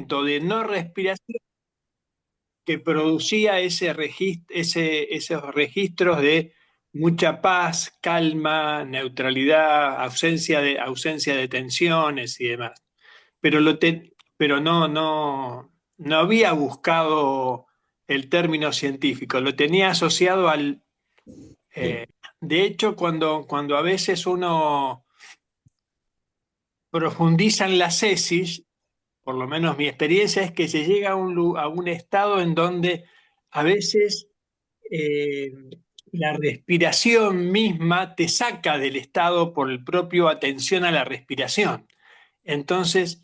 de no respiración que producía esos registros de mucha paz, calma, neutralidad, ausencia de tensiones y demás. Pero no había buscado el término científico, lo tenía asociado al... Sí. de hecho, cuando a veces uno profundiza en la cesis, por lo menos mi experiencia es que se llega a un estado en donde a veces eh, la respiración misma te saca del estado por el propio atención a la respiración. Entonces,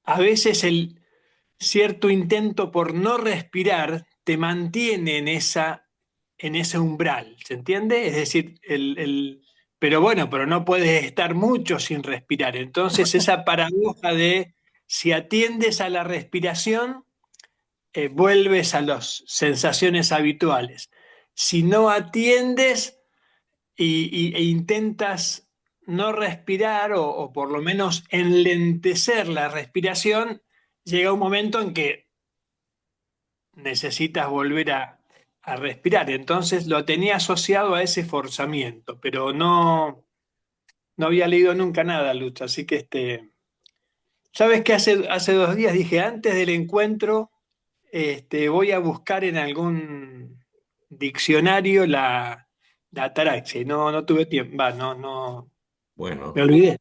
a veces el cierto intento por no respirar te mantiene en ese umbral, ¿se entiende? Es decir, pero bueno, pero no puedes estar mucho sin respirar. Entonces, esa paradoja de si atiendes a la respiración, vuelves a las sensaciones habituales. Si no atiendes e intentas no respirar o por lo menos enlentecer la respiración, llega un momento en que necesitas volver a respirar. Entonces lo tenía asociado a ese forzamiento, pero no había leído nunca nada, Luz. Así que ¿sabes qué? Hace 2 días dije, antes del encuentro, voy a buscar en algún diccionario la ataraxia. Y no tuve tiempo. Va, me Bueno, olvidé.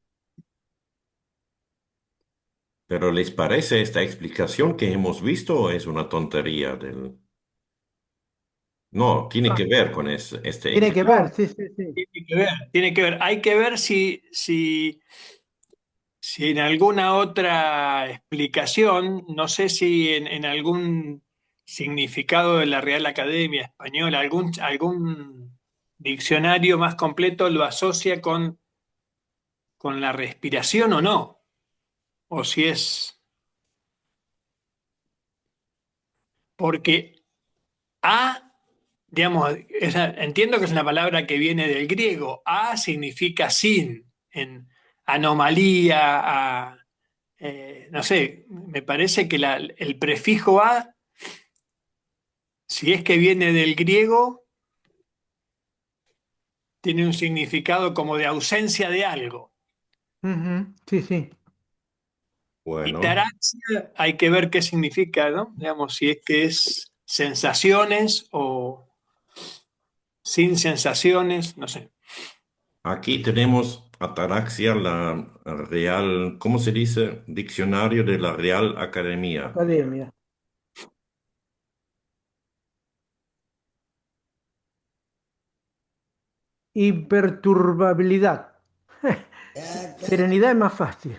pero ¿les parece esta explicación que hemos visto o es una tontería del... No, tiene Ah, que ver con este tiene que equilibrio. ver, sí, sí, sí. Tiene que ver, tiene que ver. Hay que ver si en alguna otra explicación, no sé si en algún significado de la Real Academia Española, algún diccionario más completo lo asocia con la respiración o no, o si es, porque a, digamos, entiendo que es una palabra que viene del griego, a significa sin, en anomalía, no sé, me parece que el prefijo a, si es que viene del griego, tiene un significado como de ausencia de algo. Ujú, sí, sí. Y Bueno, taraxia hay que ver qué significa, ¿no? Digamos, si es que es sensaciones o sin sensaciones, no sé. aquí tenemos ataraxia, la Real, ¿cómo se dice? Diccionario de la Real Academia. Academia. Imperturbabilidad. Serenidad es más fácil.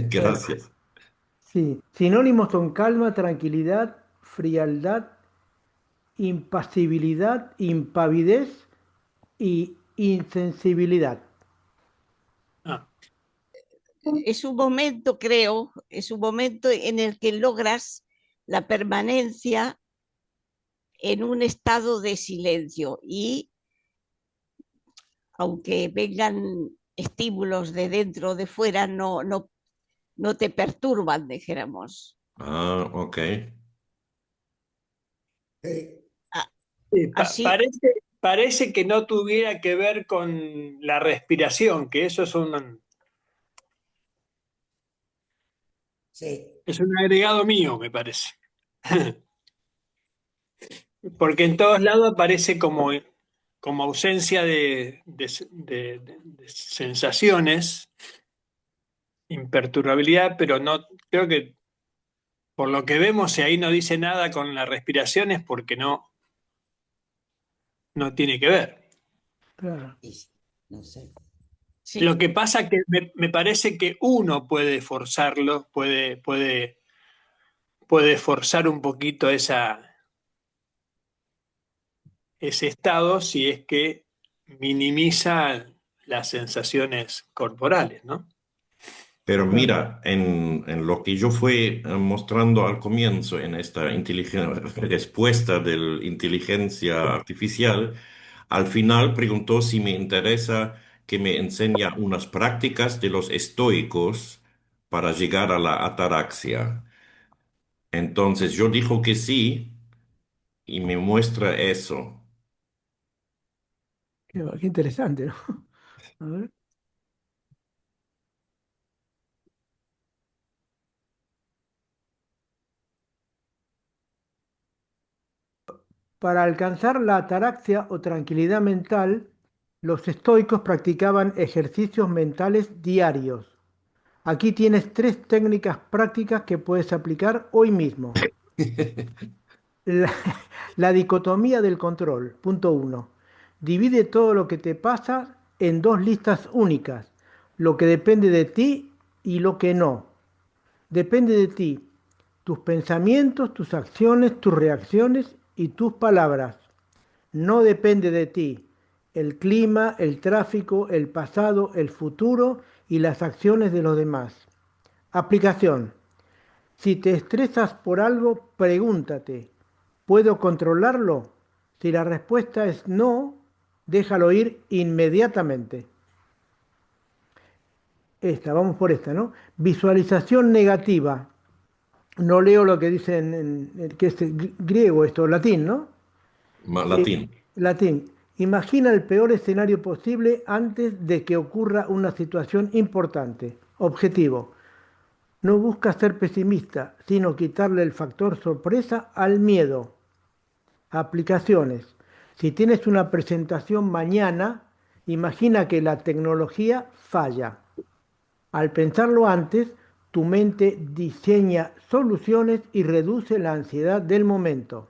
Gracias. Sí. Sinónimos son calma, tranquilidad, frialdad, impasibilidad, impavidez y insensibilidad. Ah, Es un momento, creo, es un momento en el que logras la permanencia en un estado de silencio y aunque vengan estímulos de dentro o de fuera, no te perturban, dijéramos. Ah, ok. sí, Así, parece que no tuviera que ver con la respiración, que eso es un agregado mío, me parece. Porque en todos lados aparece como ausencia de sensaciones, imperturbabilidad, pero no, creo que por lo que vemos, si ahí no dice nada con la respiración es porque no tiene que ver. Claro. sí, Lo que pasa que me parece que uno puede forzarlo, puede forzar un poquito ese estado si es que minimiza las sensaciones corporales, ¿no? Pero Claro. mira, en lo que yo fui mostrando al comienzo, en esta respuesta de la inteligencia artificial, al final preguntó si me interesa que me enseñe unas prácticas de los estoicos para llegar a la ataraxia. Entonces yo dijo que sí y me muestra eso. Qué interesante, ¿no? A ver. Para alcanzar la ataraxia o tranquilidad mental, los estoicos practicaban ejercicios mentales diarios. Aquí tienes 3 técnicas prácticas que puedes aplicar hoy mismo. La, la dicotomía del control. Punto 1. Divide todo lo que te pasa en 2 listas únicas. Lo que depende de ti y lo que no. Depende de ti. Tus pensamientos, tus acciones, tus reacciones y tus palabras. No depende de ti. El clima, el tráfico, el pasado, el futuro y las acciones de los demás. Aplicación. Si te estresas por algo, pregúntate, ¿puedo controlarlo? Si la respuesta es no, déjalo ir inmediatamente. Vamos por esta, ¿no? Visualización negativa. No leo lo que dice que es griego esto, latín, ¿no? Latín. Latín. Imagina el peor escenario posible antes de que ocurra una situación importante. Objetivo. No busca ser pesimista, sino quitarle el factor sorpresa al miedo. Aplicaciones. Si tienes una presentación mañana, imagina que la tecnología falla. Al pensarlo antes, tu mente diseña soluciones y reduce la ansiedad del momento.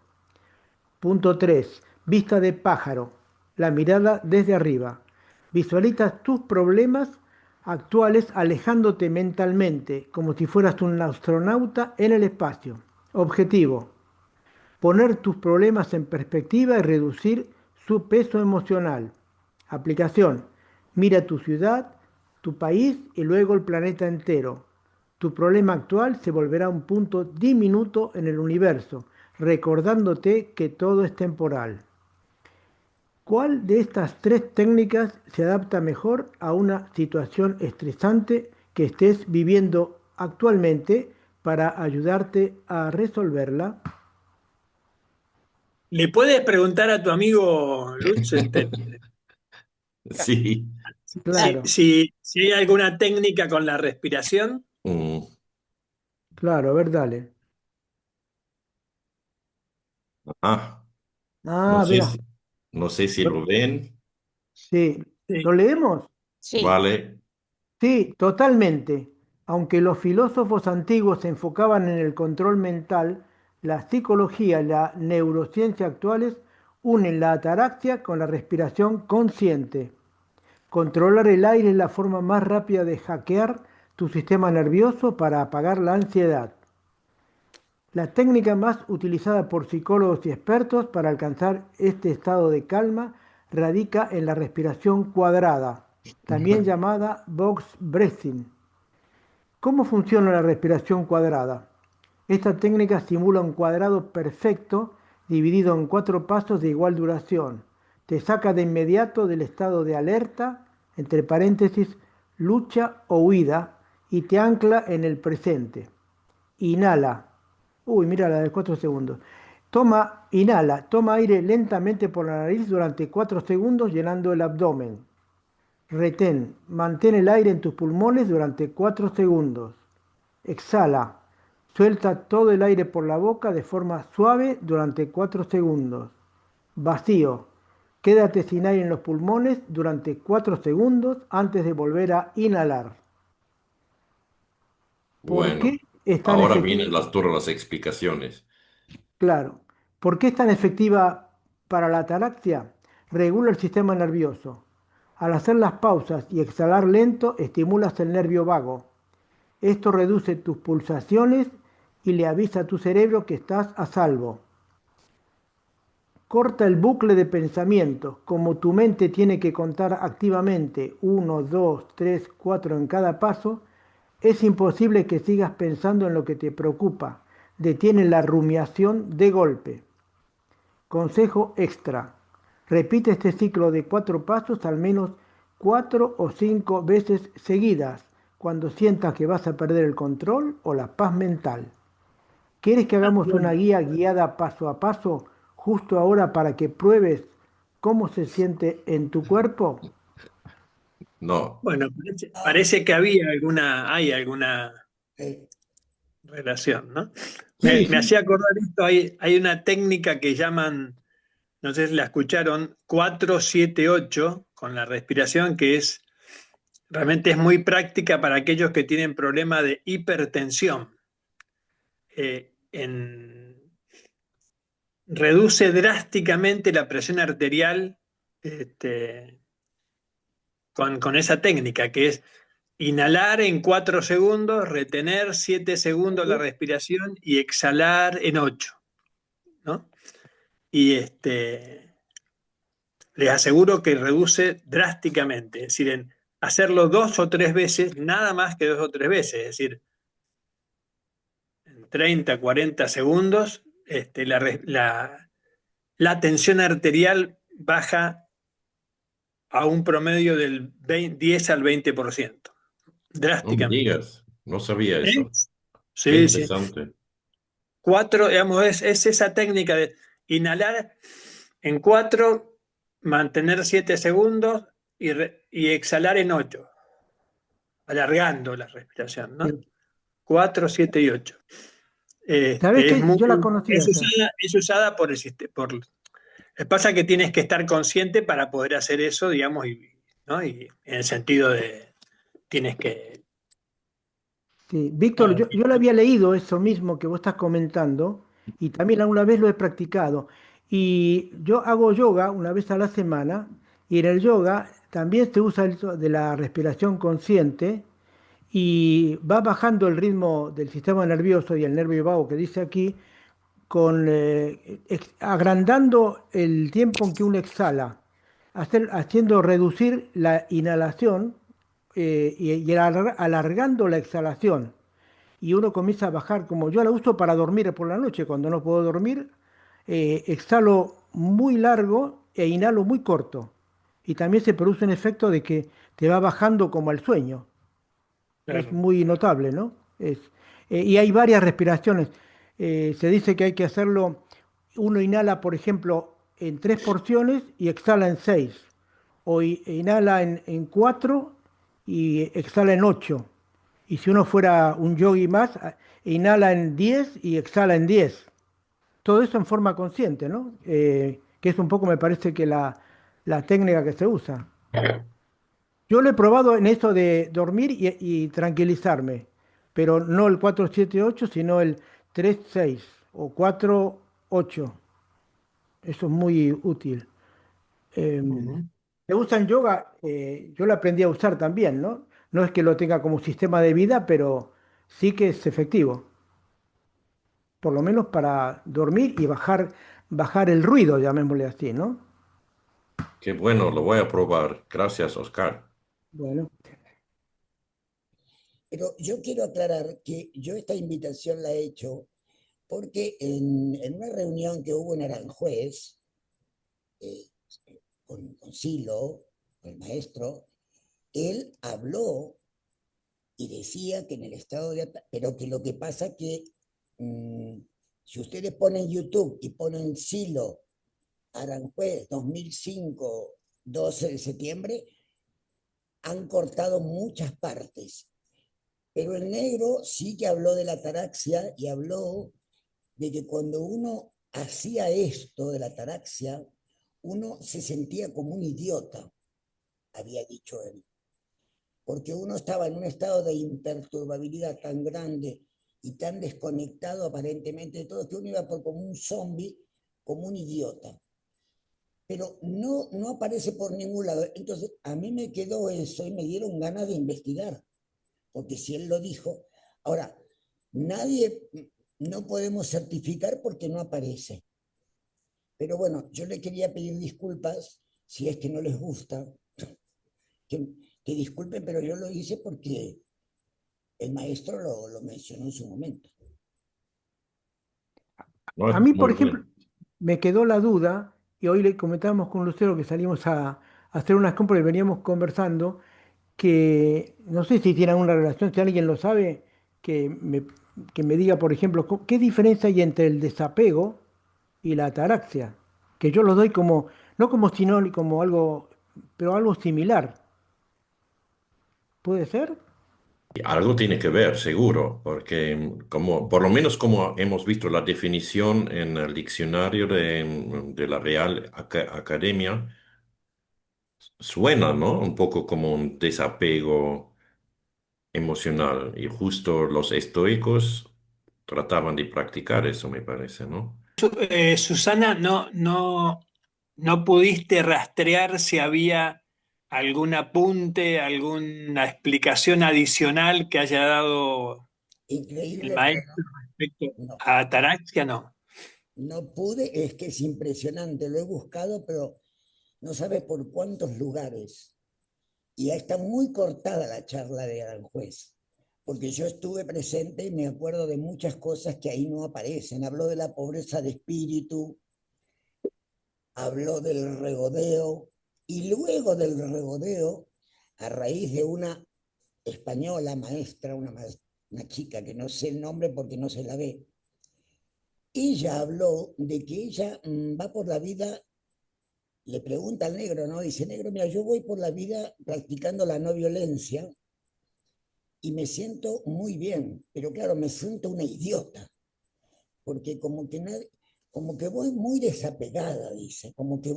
Punto 3. Vista de pájaro. La mirada desde arriba. Visualiza tus problemas actuales alejándote mentalmente, como si fueras un astronauta en el espacio. Objetivo. Poner tus problemas en perspectiva y reducir su peso emocional. Aplicación. Mira tu ciudad, tu país y luego el planeta entero. Tu problema actual se volverá un punto diminuto en el universo, recordándote que todo es temporal. ¿Cuál de estas 3 técnicas se adapta mejor a una situación estresante que estés viviendo actualmente para ayudarte a resolverla? ¿Le puedes preguntar a tu amigo Lutz Sí. Claro, si hay alguna técnica con la respiración? Mm, claro, a ver, dale. ah, no Ah, sé verá. si, no sé si lo ven. Sí. ¿Lo Sí. leemos? Sí, Vale. Sí, totalmente. Aunque los filósofos antiguos se enfocaban en el control mental, la psicología y la neurociencia actuales unen la ataraxia con la respiración consciente. Controlar el aire es la forma más rápida de hackear tu sistema nervioso para apagar la ansiedad. La técnica más utilizada por psicólogos y expertos para alcanzar este estado de calma radica en la respiración cuadrada, también llamada box breathing. ¿Cómo funciona la respiración cuadrada? Esta técnica simula un cuadrado perfecto dividido en 4 pasos de igual duración. Te saca de inmediato del estado de alerta, entre paréntesis, lucha o huida, y te ancla en el presente. Inhala. Uy, mira la de 4 segundos. Inhala, toma aire lentamente por la nariz durante 4 segundos llenando el abdomen. Retén, mantén el aire en tus pulmones durante 4 segundos. Exhala, suelta todo el aire por la boca de forma suave durante 4 segundos. Vacío, quédate sin aire en los pulmones durante 4 segundos antes de volver a inhalar. ¿Por qué Bueno, es tan ahora vienen efectiva? todas las explicaciones. Claro. ¿Por qué es tan efectiva para la ataraxia? Regula el sistema nervioso. Al hacer las pausas y exhalar lento, estimulas el nervio vago. Esto reduce tus pulsaciones y le avisa a tu cerebro que estás a salvo. Corta el bucle de pensamiento. Como tu mente tiene que contar activamente 1, 2, 3, 4 en cada paso, es imposible que sigas pensando en lo que te preocupa. Detiene la rumiación de golpe. Consejo extra. Repite este ciclo de 4 pasos al menos 4 o 5 veces seguidas. cuando sientas que vas a perder el control o la paz mental. ¿Quieres que hagamos una Bueno, guía guiada paso a paso justo ahora para que pruebes cómo se siente en tu cuerpo? No. bueno, Ah, parece que hay alguna eh, relación, ¿no? Sí, Me sí. hacía acordar esto, hay una técnica que llaman, no sé si la escucharon, 4-7-8 con la respiración, que realmente es muy práctica para aquellos que tienen problema de hipertensión. Reduce drásticamente la presión arterial este, con esa técnica, que es inhalar en 4 segundos, retener 7 segundos la respiración y exhalar en 8, ¿no? Y les aseguro que reduce drásticamente, es decir, en hacerlo 2 o 3 veces, nada más que 2 o 3 veces, es decir, en 30, 40 segundos, la tensión arterial baja a un promedio del 10 al 20%, No me drásticamente. digas, no sabía ¿Eh? eso. Qué Sí, sí. interesante. 4, digamos, es esa técnica de inhalar en 4, mantener 7 segundos y exhalar en 8, alargando la respiración, ¿no? Sí. 4, 7 y 8. ¿Sabes Es qué? muy, Yo la conocía esa. es usada por el sistema. Pasa que tienes que estar consciente para poder hacer eso, digamos, ¿no? Y en el sentido de tienes que. Sí. Víctor, Claro. yo lo había leído eso mismo que vos estás comentando y también alguna vez lo he practicado. Y yo hago yoga una vez a la semana y en el yoga también se usa eso de la respiración consciente y va bajando el ritmo del sistema nervioso y el nervio vago que dice aquí agrandando el tiempo en que uno exhala, haciendo reducir la inhalación y alargando la exhalación. Y uno comienza a bajar, como yo la uso para dormir por la noche, cuando no puedo dormir, exhalo muy largo e inhalo muy corto. Y también se produce un efecto de que te va bajando como el sueño. Es Claro. muy notable, ¿no? Y hay varias respiraciones. Se dice que hay que hacerlo, uno inhala, por ejemplo, en 3 porciones y exhala en 6. O inhala en 4 y exhala en 8. Y si uno fuera un yogi más, inhala en 10 y exhala en 10. Todo eso en forma consciente, ¿no? Que es un poco, me parece que la técnica que se usa. Yo lo he probado en eso de dormir y tranquilizarme, pero no el 4-7-8, sino el 3-6 o 4-8. Eso es muy útil. Ujú. ¿Te gusta el yoga? Yo lo aprendí a usar también, ¿no? No es que lo tenga como sistema de vida, pero sí que es efectivo, por lo menos para dormir y bajar el ruido, llamémosle así, ¿no? Qué bueno, lo voy a probar. Gracias, Oscar. Bueno, pero yo quiero aclarar que yo esta invitación la he hecho porque en una reunión que hubo en Aranjuez, eh, con Silo, el maestro, él habló y decía que en el estado de pero que lo que pasa que mmm, si ustedes ponen YouTube y ponen Silo Aranjuez 2005, 12 de septiembre, han cortado muchas partes. Pero el negro sí que habló de la ataraxia y habló de que cuando uno hacía esto de la ataraxia, uno se sentía como un idiota, había dicho él, porque uno estaba en un estado de imperturbabilidad tan grande y tan desconectado aparentemente de todo que uno iba por como un zombie, como un idiota. Pero no aparece por ningún lado. Entonces, a mí me quedó eso y me dieron ganas de investigar, porque si él lo dijo, ahora, nadie, no podemos certificar porque no aparece. Pero bueno, yo le quería pedir disculpas si es que no les gusta, que, que disculpen, pero yo lo hice porque el maestro lo mencionó en su momento. No, a es mí, por muy ejemplo, bien. me quedó la duda, y hoy le comentábamos con Lucero que salimos a hacer unas compras y veníamos conversando, que no sé si tiene alguna relación, si alguien lo sabe, que me, que me diga, por ejemplo, qué diferencia hay entre el desapego y la ataraxia, que yo lo doy como, no como sinónimo, como algo, pero algo similar. ¿Puede ser? Y algo tiene que ver, seguro, porque como, por lo menos como hemos visto la definición en el diccionario de la Real Academia, suena, ¿no? Un poco como un desapego emocional. Y justo los estoicos trataban de practicar eso, me parece, ¿no? Susana, no pudiste rastrear si había algún apunte, alguna explicación adicional que haya dado el Increíble, pero maestro respecto no, a ataraxia, no. no pude, es que es impresionante, lo he buscado, pero no sabe por cuántos lugares. Y ahí está muy cortada la charla de Aranjuez, porque yo estuve presente y me acuerdo de muchas cosas que ahí no aparecen. Habló de la pobreza de espíritu, habló del regodeo, y luego del regodeo, a raíz de una española maestra, una chica que no sé el nombre porque no se la ve, ella habló de que ella va por la vida, le pregunta al negro, ¿no? Dice, negro, mira, yo voy por la vida practicando la no violencia y me siento muy bien, pero claro, me siento una idiota, porque como que voy muy desapegada, dice, como que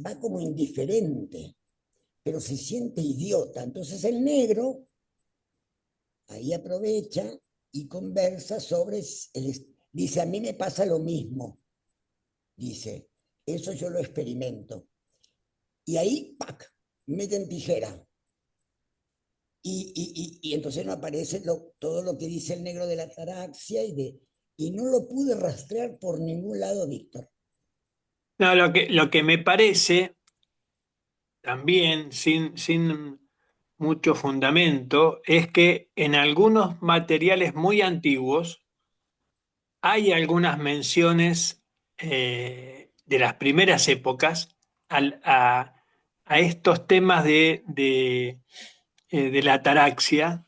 va como indiferente, pero se siente idiota. Entonces el negro ahí aprovecha y conversa sobre, dice, a mí me pasa lo mismo, dice, eso yo lo experimento. Y ahí, ¡pac!, meten tijera. Y entonces no aparece todo lo que dice el negro de la ataraxia y no lo pude rastrear por ningún lado, Víctor. No, lo que me parece también, sin mucho fundamento, es que en algunos materiales muy antiguos hay algunas menciones de las primeras épocas a estos temas de la ataraxia.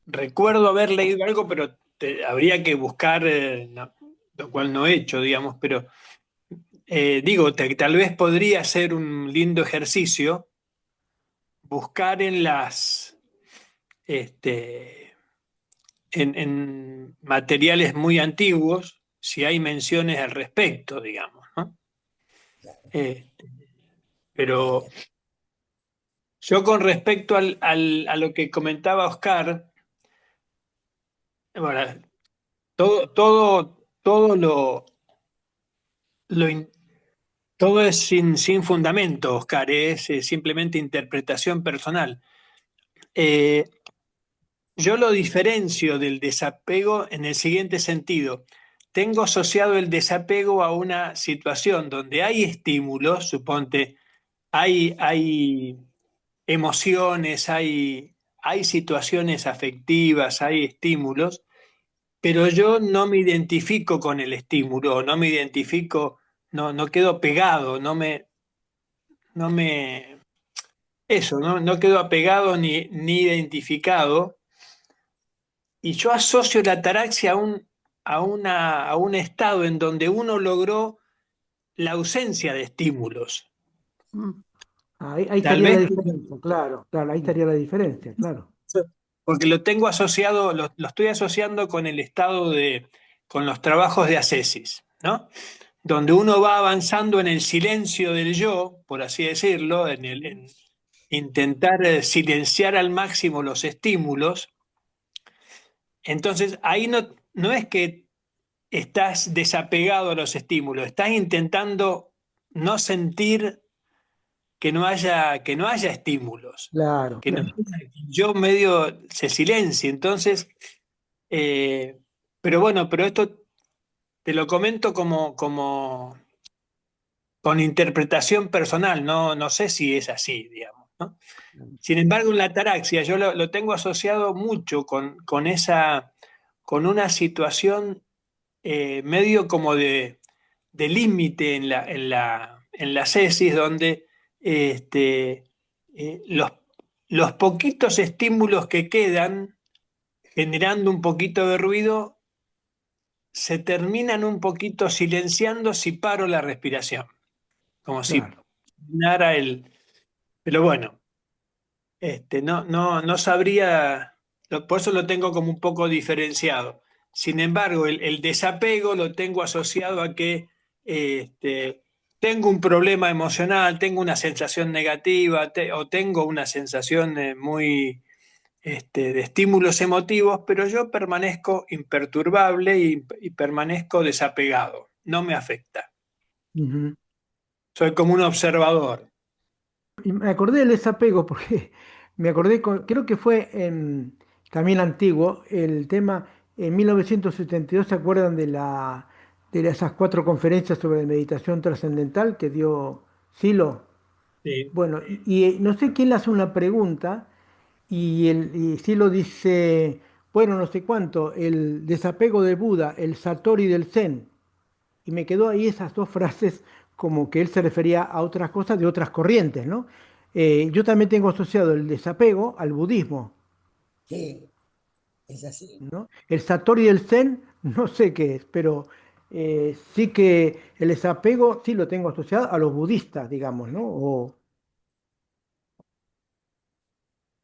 Recuerdo haber leído algo, pero habría que buscar, lo cual no he hecho, digamos, pero digo, tal vez podría ser un lindo ejercicio buscar este, en materiales muy antiguos si hay menciones al respecto, digamos, ¿no? Eh, pero Eh, yo con respecto a lo que comentaba Oscar, bueno, todo lo in- todo es sin fundamento, Oscar, es simplemente interpretación personal. Eh, yo lo diferencio del desapego en el siguiente sentido. Tengo asociado el desapego a una situación donde hay estímulos, suponte, hay emociones, hay situaciones afectivas, hay estímulos, pero yo no me identifico con el estímulo, no me identifico, no quedo pegado, no me, eso, no quedo apegado ni identificado. Y yo asocio la ataraxia a un estado en donde uno logró la ausencia de estímulos. Mm. Ahí Tal estaría la vez diferencia, claro, claro, ahí estaría la diferencia, claro. porque lo tengo asociado, lo estoy asociando con el estado con los trabajos de ascesis, ¿no? Donde uno va avanzando en el silencio del yo, por así decirlo, en intentar silenciar al máximo los estímulos. Entonces, ahí no es que estás desapegado a los estímulos, estás intentando no sentir que no haya estímulos, Claro, que claro. yo medio se silencie. Entonces, eh, pero bueno, pero esto te lo comento como con interpretación personal, no sé si es así, digamos, ¿no? Sin embargo, en la ataraxia yo lo tengo asociado mucho con una situación medio como de límite en la cesis, donde este, los poquitos estímulos que quedan generando un poquito de ruido se terminan un poquito silenciando si paro la respiración, como si Claro. terminara Pero bueno, no sabría, por eso lo tengo como un poco diferenciado. Sin embargo, el desapego lo tengo asociado a que tengo un problema emocional, tengo una sensación negativa o tengo una sensación muy de estímulos emotivos, pero yo permanezco imperturbable y permanezco desapegado, no me afecta. Ujú. Soy como un observador. Y me acordé del desapego porque me acordé, creo que fue también antiguo, el tema en 1972. ¿Se acuerdan de esas 4 conferencias sobre meditación trascendental que dio Silo? Sí, Bueno, y no sé quién le hace una pregunta y Silo dice, bueno, no sé cuánto, el desapego de Buda, el Satori del Zen. Y me quedó ahí esas 2 frases como que él se refería a otras cosas de otras corrientes, ¿no? Yo también tengo asociado el desapego al budismo, Sí, es así. ¿no? El Satori del Zen, no sé qué es, pero sí que el desapego sí lo tengo asociado a los budistas, digamos, ¿no?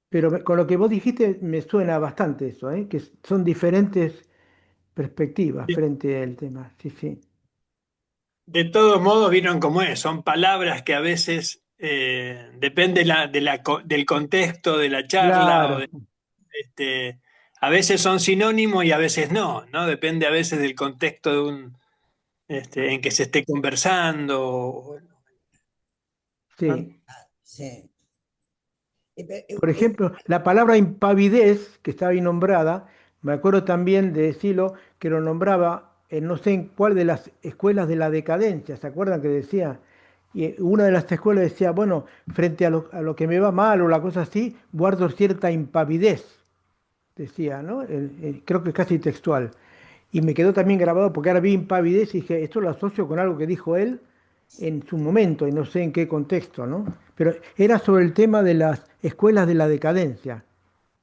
Pero con lo que vos dijiste me suena bastante eso, ¿eh? Que son diferentes perspectivas frente al tema. Sí, sí. de todos modos, vieron cómo es. Son palabras que a veces depende del contexto de la charla. Claro, A veces son sinónimos y a veces no, ¿no? Depende a veces del contexto en que se esté conversando. ¿No? sí. Sí. Por ejemplo, la palabra impavidez, que estaba ahí nombrada, me acuerdo también de Silo que lo nombraba en no sé en cuál de las escuelas de la decadencia. ¿Se acuerdan que decía? Y una de las escuelas decía, bueno, frente a lo que me va mal o la cosa así, guardo cierta impavidez, decía, ¿no? Creo que es casi textual. Y me quedó también grabado porque ahora vi impavidez y dije, esto lo asocio con algo que dijo él en su momento y no sé en qué contexto, ¿no? Pero era sobre el tema de las escuelas de la decadencia,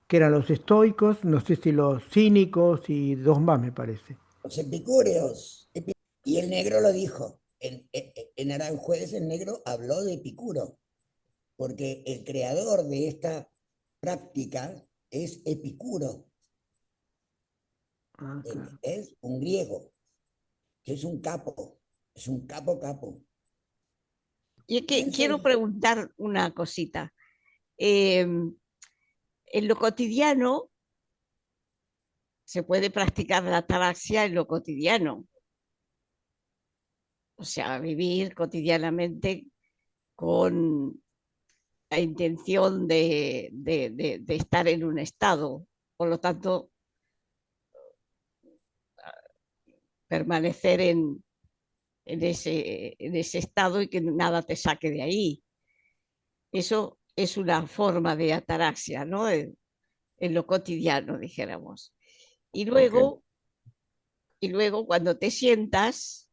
que eran los estoicos, no sé si los cínicos y 2 más, me parece. Los epicúreos. Y el negro lo dijo. En Aranjuez el negro habló de Epicuro, porque el creador de esta práctica es Epicuro. Ah, claro. Es un griego, que es un capo. Y es que Pienso quiero yo, preguntar una cosita. Eh, en lo cotidiano se puede practicar la ataraxia en lo cotidiano, o sea, vivir cotidianamente con la intención de estar en un estado. Por lo tanto, permanecer en ese estado y que nada te saque de ahí. Eso es una forma de ataraxia, ¿no? En lo cotidiano, dijéramos. Y Ok, luego, y luego cuando te sientas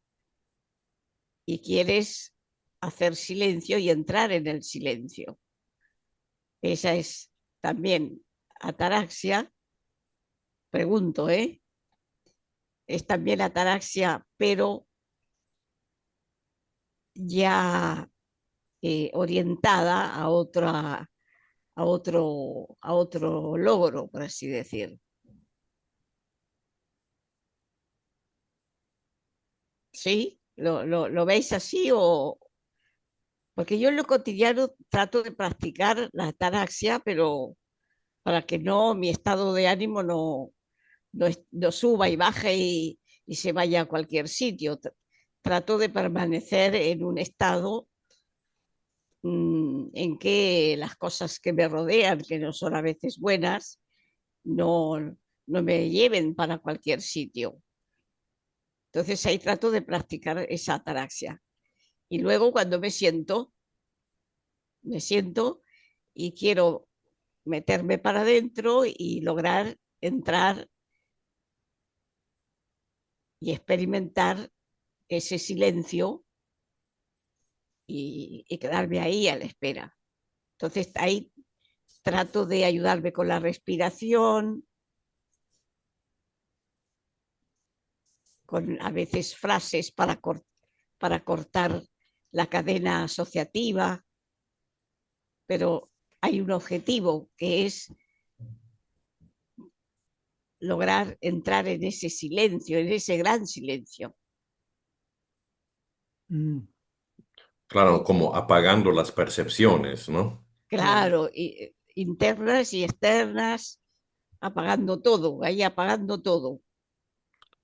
y quieres hacer silencio y entrar en el silencio. Esa es también ataraxia, pregunto, ¿eh? Es también ataraxia, pero ya orientada a otro logro, por así decir. ¿Sí? ¿Lo veis así? Porque yo en lo cotidiano trato de practicar la ataraxia, pero para que no mi estado de ánimo no suba y baje y se vaya a cualquier sitio. Trato de permanecer en un estado en que las cosas que me rodean, que no son a veces buenas, no, no me lleven para cualquier sitio. Entonces ahí trato de practicar esa ataraxia. Y luego cuando me siento y quiero meterme para adentro y lograr entrar y experimentar ese silencio y quedarme ahí a la espera. Entonces ahí trato de ayudarme con la respiración, con a veces frases para cortar la cadena asociativa, pero hay un objetivo que es lograr entrar en ese silencio, en ese gran silencio. Mm, Claro, como apagando las percepciones, ¿no? Claro, y, internas y externas, apagando todo, ahí apagando todo.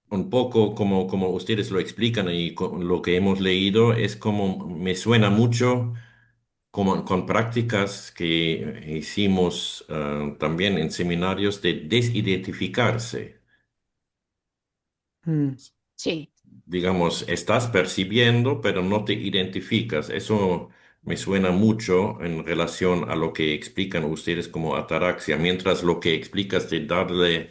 Un poco como ustedes lo explican y con lo que hemos leído, es como me suena mucho como con prácticas que hicimos también en seminarios de desidentificarse. mm, Sí, Digamos, estás percibiendo, pero no te identificas. Eso me suena mucho en relación a lo que explican ustedes como ataraxia, mientras lo que explicas de darle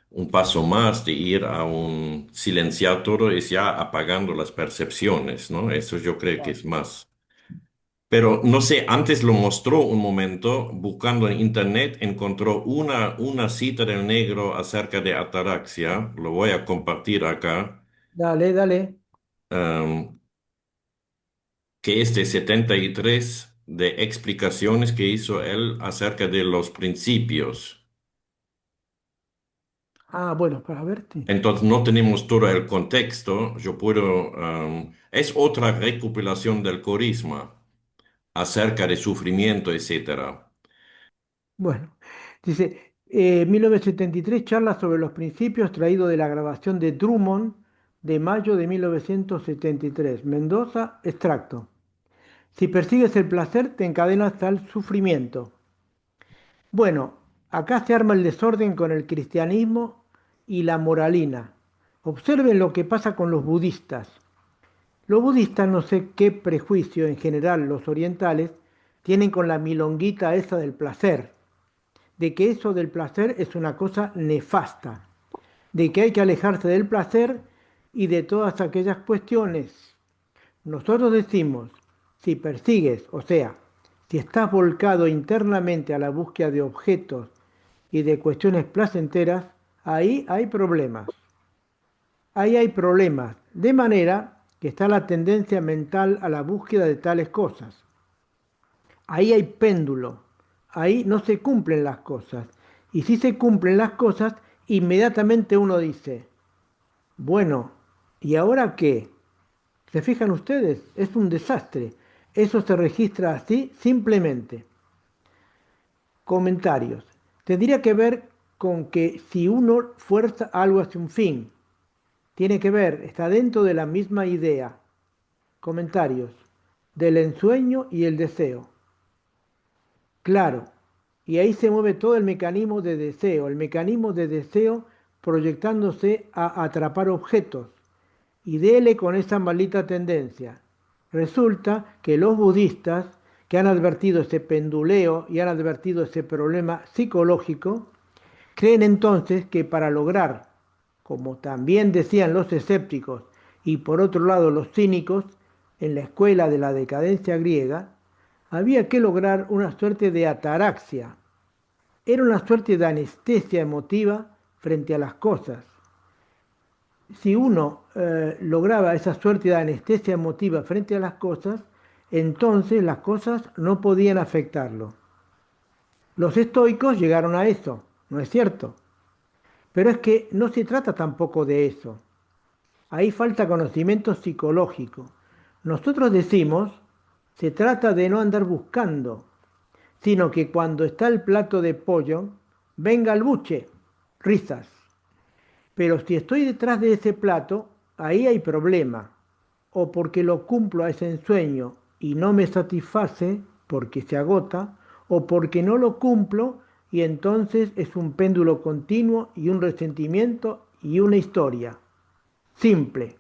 un paso más, de ir a un silenciar todo, es ya apagando las percepciones, ¿no? Eso yo creo que es más. Pero no sé, antes lo mostró un momento, buscando en internet, encontró una cita del negro acerca de ataraxia, lo voy a compartir acá, dale, dale. um, que es de 73 de explicaciones que hizo él acerca de los principios. Ah, bueno, para verte. Entonces no tenemos todo el contexto, yo puedo, es otra recopilación del corisma acerca de sufrimiento, etcétera. Bueno, dice, 1973 charla sobre los principios traído de la grabación de Drummond de mayo de 1973. Mendoza, extracto. Si persigues el placer, te encadenas al sufrimiento. Bueno, acá se arma el desorden con el cristianismo y la moralina. Observen lo que pasa con los budistas. Los budistas, no sé qué prejuicio en general los orientales tienen con la milonguita esa del placer, de que eso del placer es una cosa nefasta, de que hay que alejarse del placer y de todas aquellas cuestiones. Nosotros decimos, si persigues, o sea, si estás volcado internamente a la búsqueda de objetos y de cuestiones placenteras, ahí hay problemas. Ahí hay problemas, de manera que está la tendencia mental a la búsqueda de tales cosas. Ahí hay péndulo, ahí no se cumplen las cosas. Y si se cumplen las cosas, inmediatamente uno dice, bueno, ¿y ahora qué? ¿Se fijan ustedes? Es un desastre. Eso se registra así simplemente. Comentarios. Tendría que ver con que si uno fuerza algo hacia un fin, tiene que ver, está dentro de la misma idea. Comentarios. Del ensueño y el deseo. Claro, y ahí se mueve todo el mecanismo de deseo, el mecanismo de deseo proyectándose a atrapar objetos. Y dele con esa maldita tendencia. Resulta que los budistas que han advertido ese penduleo y han advertido ese problema psicológico, creen entonces que para lograr, como también decían los escépticos y por otro lado los cínicos, en la escuela de la decadencia griega, había que lograr una suerte de ataraxia. Era una suerte de anestesia emotiva frente a las cosas. Si uno lograba esa suerte de anestesia emotiva frente a las cosas, entonces las cosas no podían afectarlo. Los estoicos llegaron a eso, ¿no es cierto? Pero es que no se trata tampoco de eso. Ahí falta conocimiento psicológico. Nosotros decimos, se trata de no andar buscando, sino que cuando está el plato de pollo, venga el buche, risas. Pero si estoy detrás de ese plato, ahí hay problema. O porque lo cumplo a ese ensueño y no me satisface porque se agota, o porque no lo cumplo y entonces es un péndulo continuo y un resentimiento y una historia. Simple.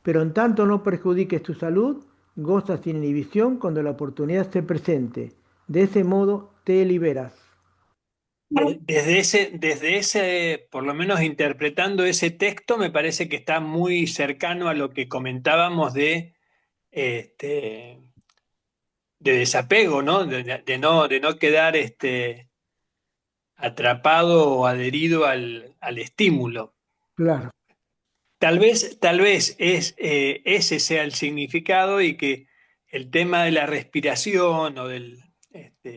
Pero en tanto no perjudiques tu salud, goza sin inhibición cuando la oportunidad se presente. De ese modo te liberas. Por lo menos interpretando ese texto, me parece que está muy cercano a lo que comentábamos de este, de desapego, ¿no? De no quedar atrapado o adherido al estímulo. Claro, Tal vez ese sea el significado y que el tema de la respiración o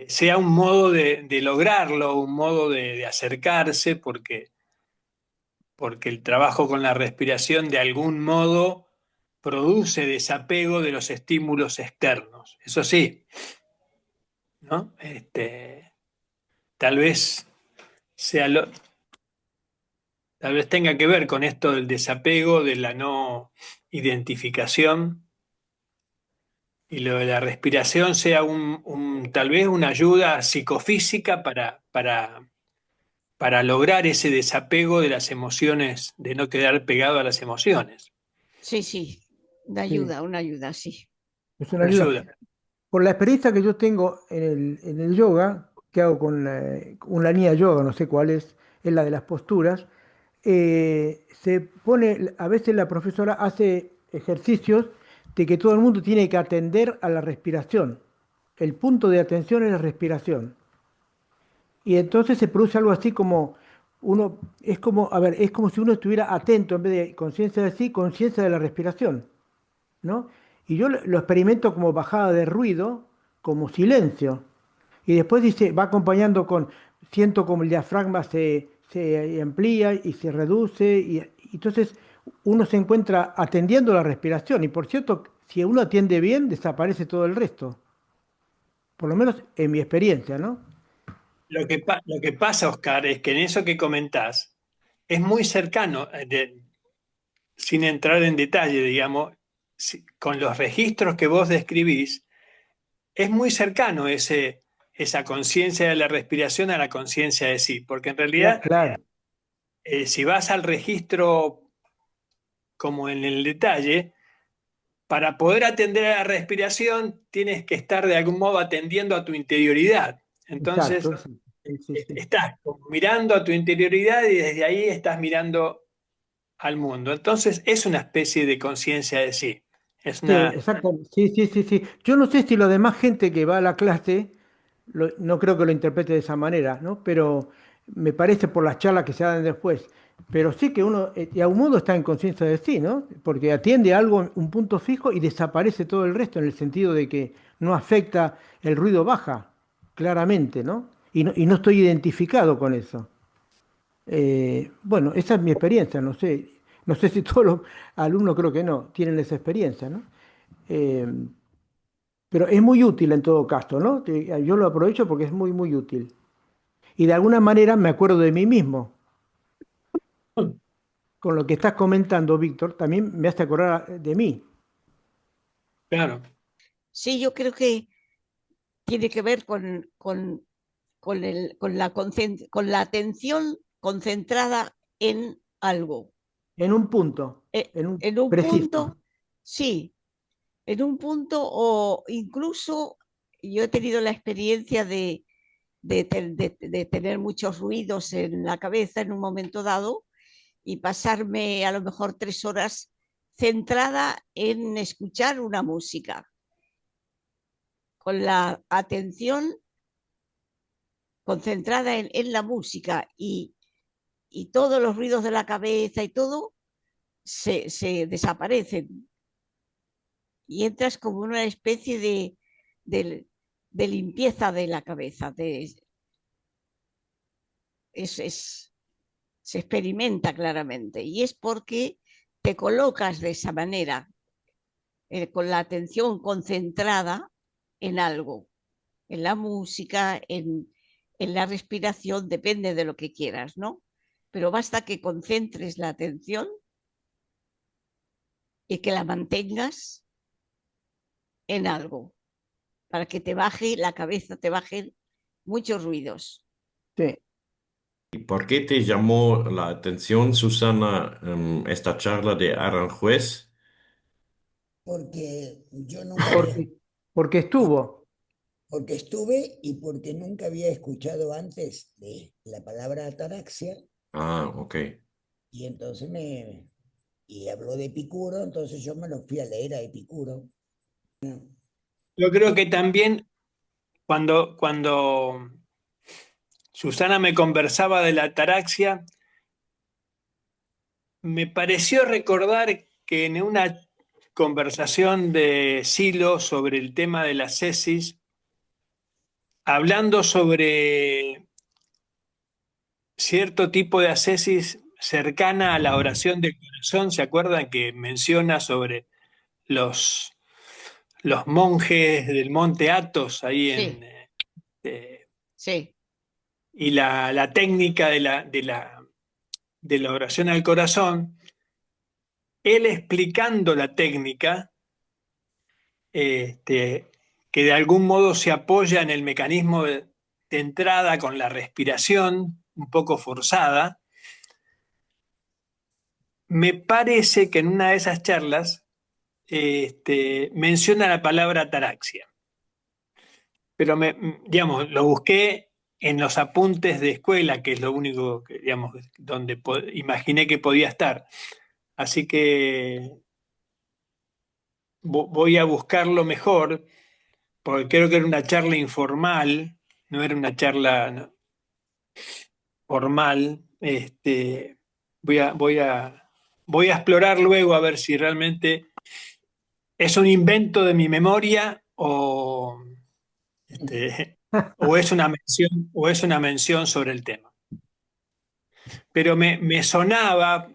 sea un modo de lograrlo, un modo de acercarse, porque el trabajo con la respiración de algún modo produce desapego de los estímulos externos. Eso sí, ¿no? Tal vez sea tal vez tenga que ver con esto del desapego, de la no identificación, y lo de la respiración sea tal vez una ayuda psicofísica para lograr ese desapego de las emociones, de no quedar pegado a las emociones. Sí, sí, sí, una ayuda, sí. es una Una ayuda. ayuda. Por la experiencia que yo tengo en el yoga, que hago con una línea de yoga, no sé cuál es la de las posturas, se pone, a veces la profesora hace ejercicios de que todo el mundo tiene que atender a la respiración. El punto de atención es la respiración. Y entonces se produce algo así como uno, es como, a ver, es como si uno estuviera atento en vez de conciencia de sí, conciencia de la respiración, ¿no? Y yo lo experimento como bajada de ruido, como silencio. Y después dice, va acompañando con, siento como el diafragma se amplía y se reduce. Y entonces uno se encuentra atendiendo la respiración. Y por cierto, si uno atiende bien, desaparece todo el resto. Por lo menos en mi experiencia, ¿no? Lo que pasa, Oscar, es que en eso que comentás es muy cercano, sin entrar en detalle, digamos, con los registros que vos describís, es muy cercano esa conciencia de la respiración a la conciencia de sí, porque en realidad, Claro, si vas al registro como en el detalle, para poder atender a la respiración tienes que estar de algún modo atendiendo a tu interioridad. Entonces, exacto. Sí, sí, sí, sí. estás como mirando a tu interioridad y desde ahí estás mirando al mundo. Entonces, es una especie de conciencia de sí. Es Sí, una... exacto. Sí, sí, sí, sí. Yo no sé si la demás gente que va a la clase, no creo que lo interprete de esa manera, ¿no? Pero me parece por las charlas que se dan después. Pero sí que uno, de algún modo está en conciencia de sí, ¿no? Porque atiende a algo, un punto fijo y desaparece todo el resto en el sentido de que no afecta, el ruido baja, claramente, ¿no? Y no estoy identificado con eso. Bueno, esa es mi experiencia, no sé. No sé si todos los alumnos creo que no, tienen esa experiencia, ¿no? Eh, pero es muy útil en todo caso, ¿no? Yo lo aprovecho porque es muy, muy útil. Y de alguna manera me acuerdo de mí mismo. Con lo que estás comentando, Víctor, también me hace acordar de mí. Claro. Sí, yo creo que tiene que ver con la atención concentrada en algo. En un punto, en un En un preciso. punto, sí, en un punto o incluso yo he tenido la experiencia de tener muchos ruidos en la cabeza en un momento dado y pasarme a lo mejor 3 horas centrada en escuchar una música, con la atención concentrada en la música y todos los ruidos de la cabeza y todo se desaparecen y entras como una especie de, de limpieza de la cabeza. Es, se experimenta claramente y es porque te colocas de esa manera, con la atención concentrada en algo, en la música, en la respiración, depende de lo que quieras, ¿no? Pero basta que concentres la atención y que la mantengas en algo, para que te baje la cabeza, te bajen muchos ruidos. Sí. ¿Y por qué te llamó la atención, Susana, esta charla de Aranjuez? porque yo nunca había, Porque, porque estuvo. porque estuve y porque nunca había escuchado antes de la palabra ataraxia, Ah, ok. y entonces y habló de Epicuro, entonces yo me lo fui a leer a Epicuro, Yo creo que también cuando Susana me conversaba de la ataraxia, me pareció recordar que en una conversación de Silo sobre el tema de la cesis, hablando sobre cierto tipo de ascesis cercana a la oración del corazón, ¿se acuerdan que menciona sobre los, los monjes del monte Athos ahí Sí, eh, sí, y la técnica de la oración al corazón? Él explicando la técnica, este, que de algún modo se apoya en el mecanismo de entrada con la respiración un poco forzada, me parece que en una de esas charlas menciona la palabra ataraxia, pero digamos, lo busqué en los apuntes de escuela, que es lo único que, digamos, donde imaginé que podía estar. Así que voy a buscarlo mejor, porque creo que era una charla informal, no era una charla formal. Voy a explorar luego a ver si realmente es un invento de mi memoria este, o es una mención sobre el tema. Pero me sonaba,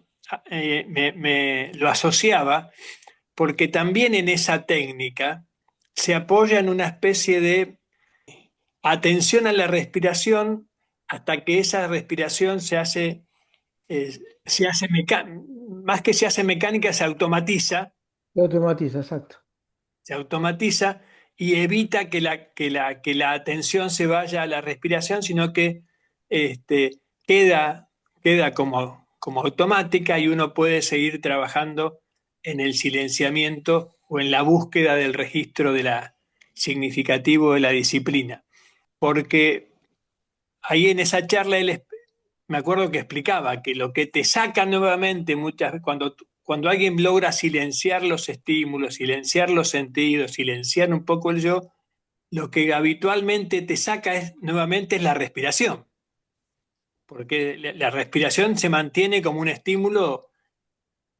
lo asociaba, porque también en esa técnica se apoya en una especie de atención a la respiración hasta que esa respiración se hace más que se hace mecánica, Lo automatiza, exacto. se automatiza y evita que la atención se vaya a la respiración, sino que este, queda como automática y uno puede seguir trabajando en el silenciamiento o en la búsqueda del registro de la significativo de la disciplina. Porque ahí en esa charla me acuerdo que explicaba que lo que te saca nuevamente muchas veces, cuando alguien logra silenciar los estímulos, silenciar los sentidos, silenciar un poco el yo, lo que habitualmente te saca nuevamente es la respiración, porque la respiración se mantiene como un estímulo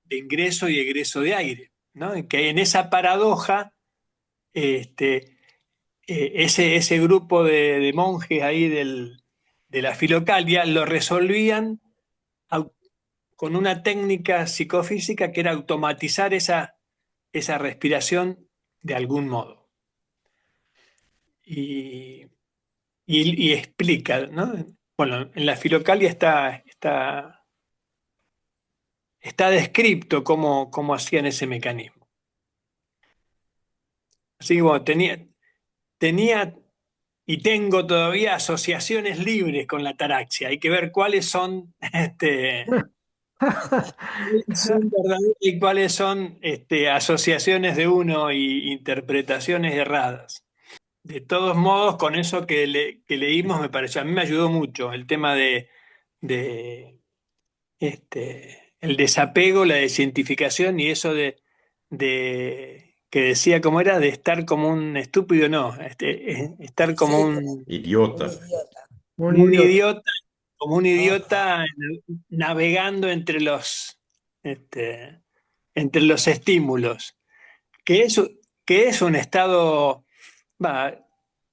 de ingreso y egreso de aire, ¿no? Y que en esa paradoja, este, ese grupo de monjes ahí de la filocalia lo resolvían au- con una técnica psicofísica que era automatizar esa respiración de algún modo. Y, y explica, ¿no? Bueno, en la filocalia está descrito cómo hacían ese mecanismo. Así que bueno, tenía y tengo todavía asociaciones libres con la ataraxia. Hay que ver cuáles son, cuáles son verdaderas y cuáles son asociaciones de uno y interpretaciones erradas. De todos modos, con eso que leímos, me pareció, a mí me ayudó mucho el tema de el desapego, la desidentificación y eso de que decía cómo era, de estar como un estúpido, no, estar como Sí, como un Idiota. idiota. Un como un idiota. idiota, como un Ajá. idiota navegando entre los estímulos, que es, que es un estado. Va,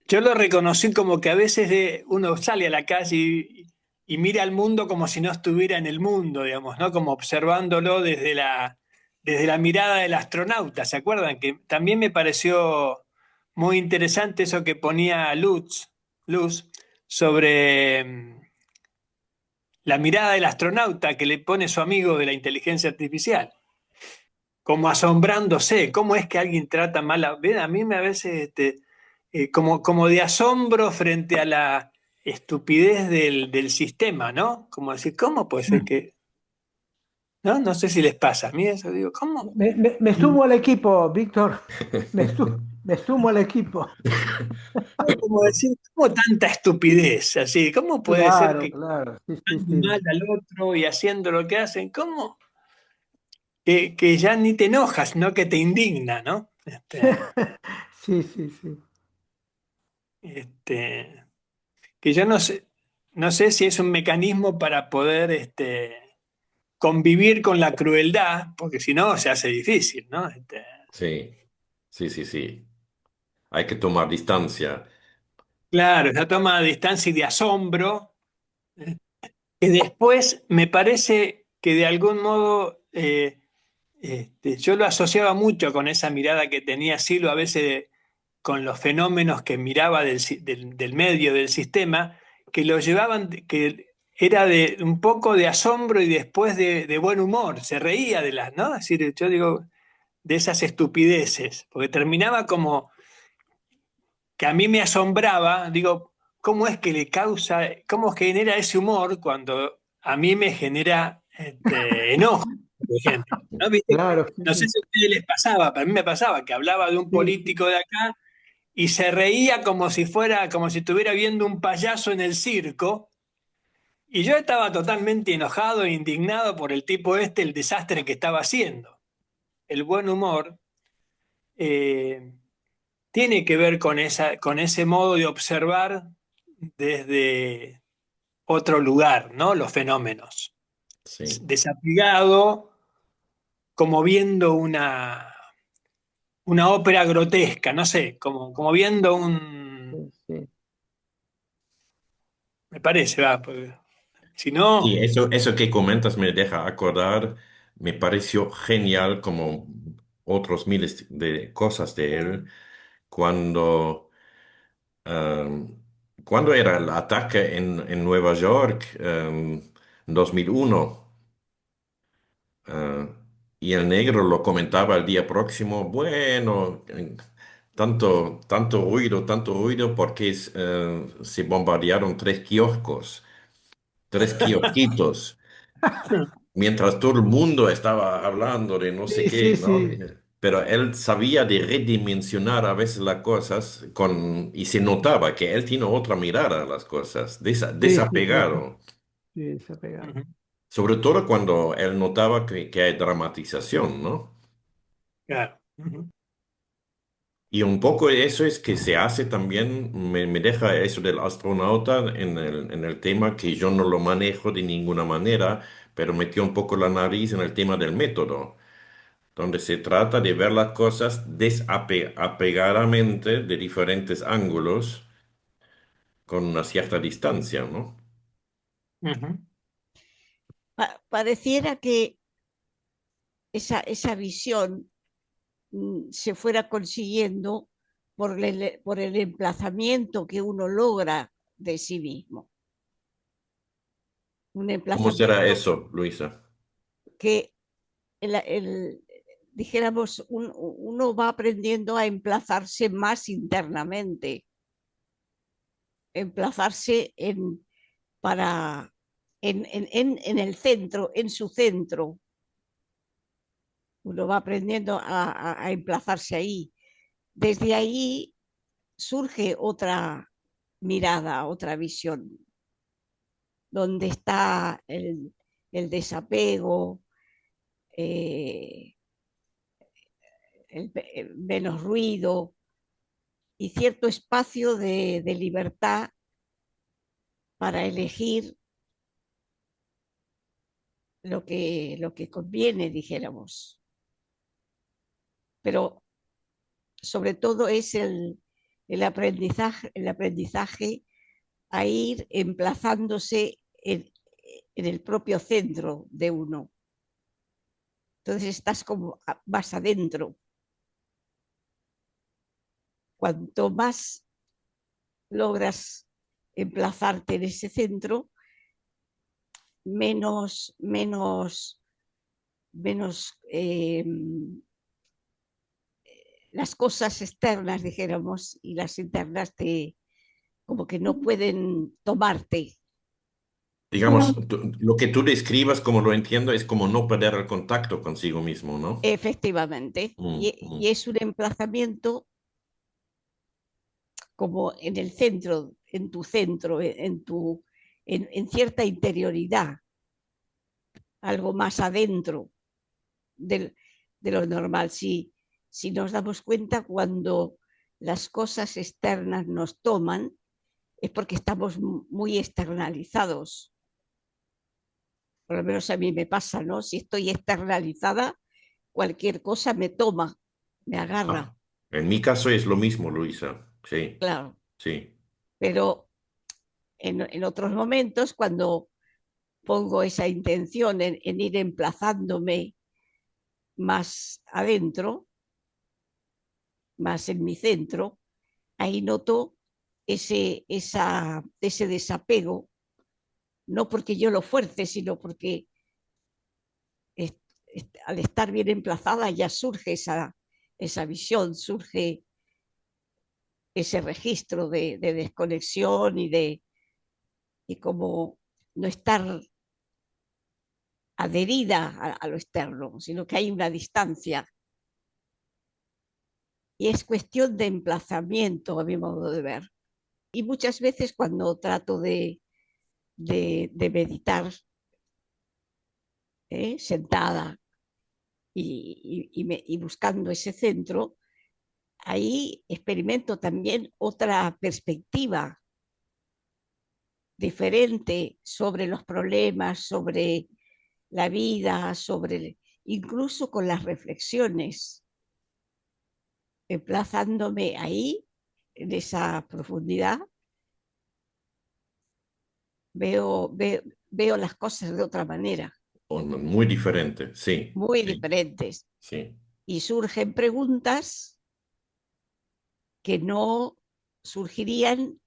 yo lo reconocí como que a veces uno sale a la calle y mira al mundo como si no estuviera en el mundo, digamos, ¿no? Como observándolo desde la mirada del astronauta. ¿Se acuerdan? Que también me pareció muy interesante eso que ponía Luz sobre la mirada del astronauta que le pone su amigo de la inteligencia artificial, como asombrándose, cómo es que alguien trata mal a... ¿Ven? A mí me a veces como de asombro frente a la estupidez del sistema, ¿no? Como decir, ¿cómo puede ser que... ¿No? No sé si les pasa, a mí eso digo, ¿cómo? Me sumo al equipo, Víctor. Me sumo al equipo. Como decir, ¿cómo tanta estupidez? Así, ¿cómo puede ser Claro, que claro. Sí, sí, tratando sí. mal al otro y haciendo lo que hacen? ¿Cómo? Que ya ni te enojas, ¿no? Que te indigna, ¿no? Este, Sí, sí, sí. este, que yo no sé si es un mecanismo para poder convivir con la crueldad, porque si no se hace difícil, ¿no? Sí, sí, sí, sí. Hay que tomar distancia. Claro, esa toma de distancia y de asombro, que después me parece que de algún modo yo lo asociaba mucho con esa mirada que tenía Silo a veces con los fenómenos que miraba del medio, del sistema, que lo llevaban, que era de un poco de asombro y después de buen humor, se reía de las, ¿no? Es decir, yo digo, de esas estupideces, porque terminaba como que a mí me asombraba, digo, ¿cómo es que le causa, cómo genera ese humor cuando a mí me genera enojo, por ejemplo? ¿No? ¿Viste? Claro, No sé sí, si a ustedes les pasaba, pero a mí me pasaba que hablaba de un sí, sí, político de acá y se reía como si fuera, como si estuviera viendo un payaso en el circo. Y yo estaba totalmente enojado e indignado por el tipo el desastre que estaba haciendo. El buen humor eh, tiene que ver con ese modo de observar desde otro lugar, ¿no? Los fenómenos. Sí. Desapegado, como viendo una ópera grotesca, no sé, como viendo sí, sí. me parece, va, porque si no, Sí, eso que comentas me deja acordar, me pareció genial como otros miles de cosas de él, cuando, cuando era el ataque en Nueva York, en 2001. Ah, y el negro lo comentaba el día próximo, bueno, tanto ruido porque se bombardearon tres kiosquitos, mientras todo el mundo estaba hablando de no sé Sí, qué, sí, ¿no? sí, Pero él sabía de redimensionar a veces las cosas y se notaba que él tiene otra mirada a las cosas, sí, sí, sí, sí, desapegado. sí, desapegado. Sobre todo cuando él notaba que hay dramatización, ¿no? claro. Y un poco eso es que se hace también, me deja eso del astronauta en el tema que yo no lo manejo de ninguna manera, pero metió un poco la nariz en el tema del método, donde se trata de ver las cosas desapegadamente de diferentes ángulos con una cierta distancia, ¿no? Ujú. Pareciera que esa visión se fuera consiguiendo por el emplazamiento que uno logra de sí mismo. Un ¿Cómo será emplazamiento eso, Luisa? que, dijéramos, uno va aprendiendo a emplazarse más internamente, emplazarse para, en el centro, en su centro. Uno va aprendiendo a emplazarse ahí. Desde ahí surge otra mirada, otra visión, donde está el desapego, eh, el menos ruido y cierto espacio de libertad para elegir lo que conviene, dijéramos. Pero sobre todo es el aprendizaje a ir emplazándose en el propio centro de uno. Entonces estás como más adentro. Cuanto más logras emplazarte en ese centro, menos, menos las cosas externas, dijéramos, y las internas como que no pueden tomarte. Digamos, lo que tú describas, como lo entiendo, es como no perder el contacto consigo mismo, ¿no? Efectivamente. Y Mm. es un emplazamiento como en el centro, en tu centro, en cierta interioridad, algo más adentro del, de lo normal. si nos damos cuenta cuando las cosas externas nos toman, es porque estamos muy externalizados. Por lo menos a mí me pasa, ¿no? Si estoy externalizada, cualquier cosa me toma, me agarra, Ah, en mi caso es lo mismo, Luisa. Sí, claro. sí. Pero en otros momentos, cuando pongo esa intención en ir emplazándome más adentro, más en mi centro, ahí noto ese desapego, no porque yo lo fuerce, sino porque al estar bien emplazada ya surge esa visión, surge ese registro de desconexión y como no estar adherida a lo externo, sino que hay una distancia. Y es cuestión de emplazamiento, a mi modo de ver. Y muchas veces cuando trato de meditar sentada y buscando ese centro, ahí experimento también otra perspectiva diferente sobre los problemas, sobre la vida, incluso con las reflexiones, emplazándome ahí, en esa profundidad, veo las cosas de otra manera, Muy diferente, sí, muy sí, diferentes. sí. Y surgen preguntas que no surgirían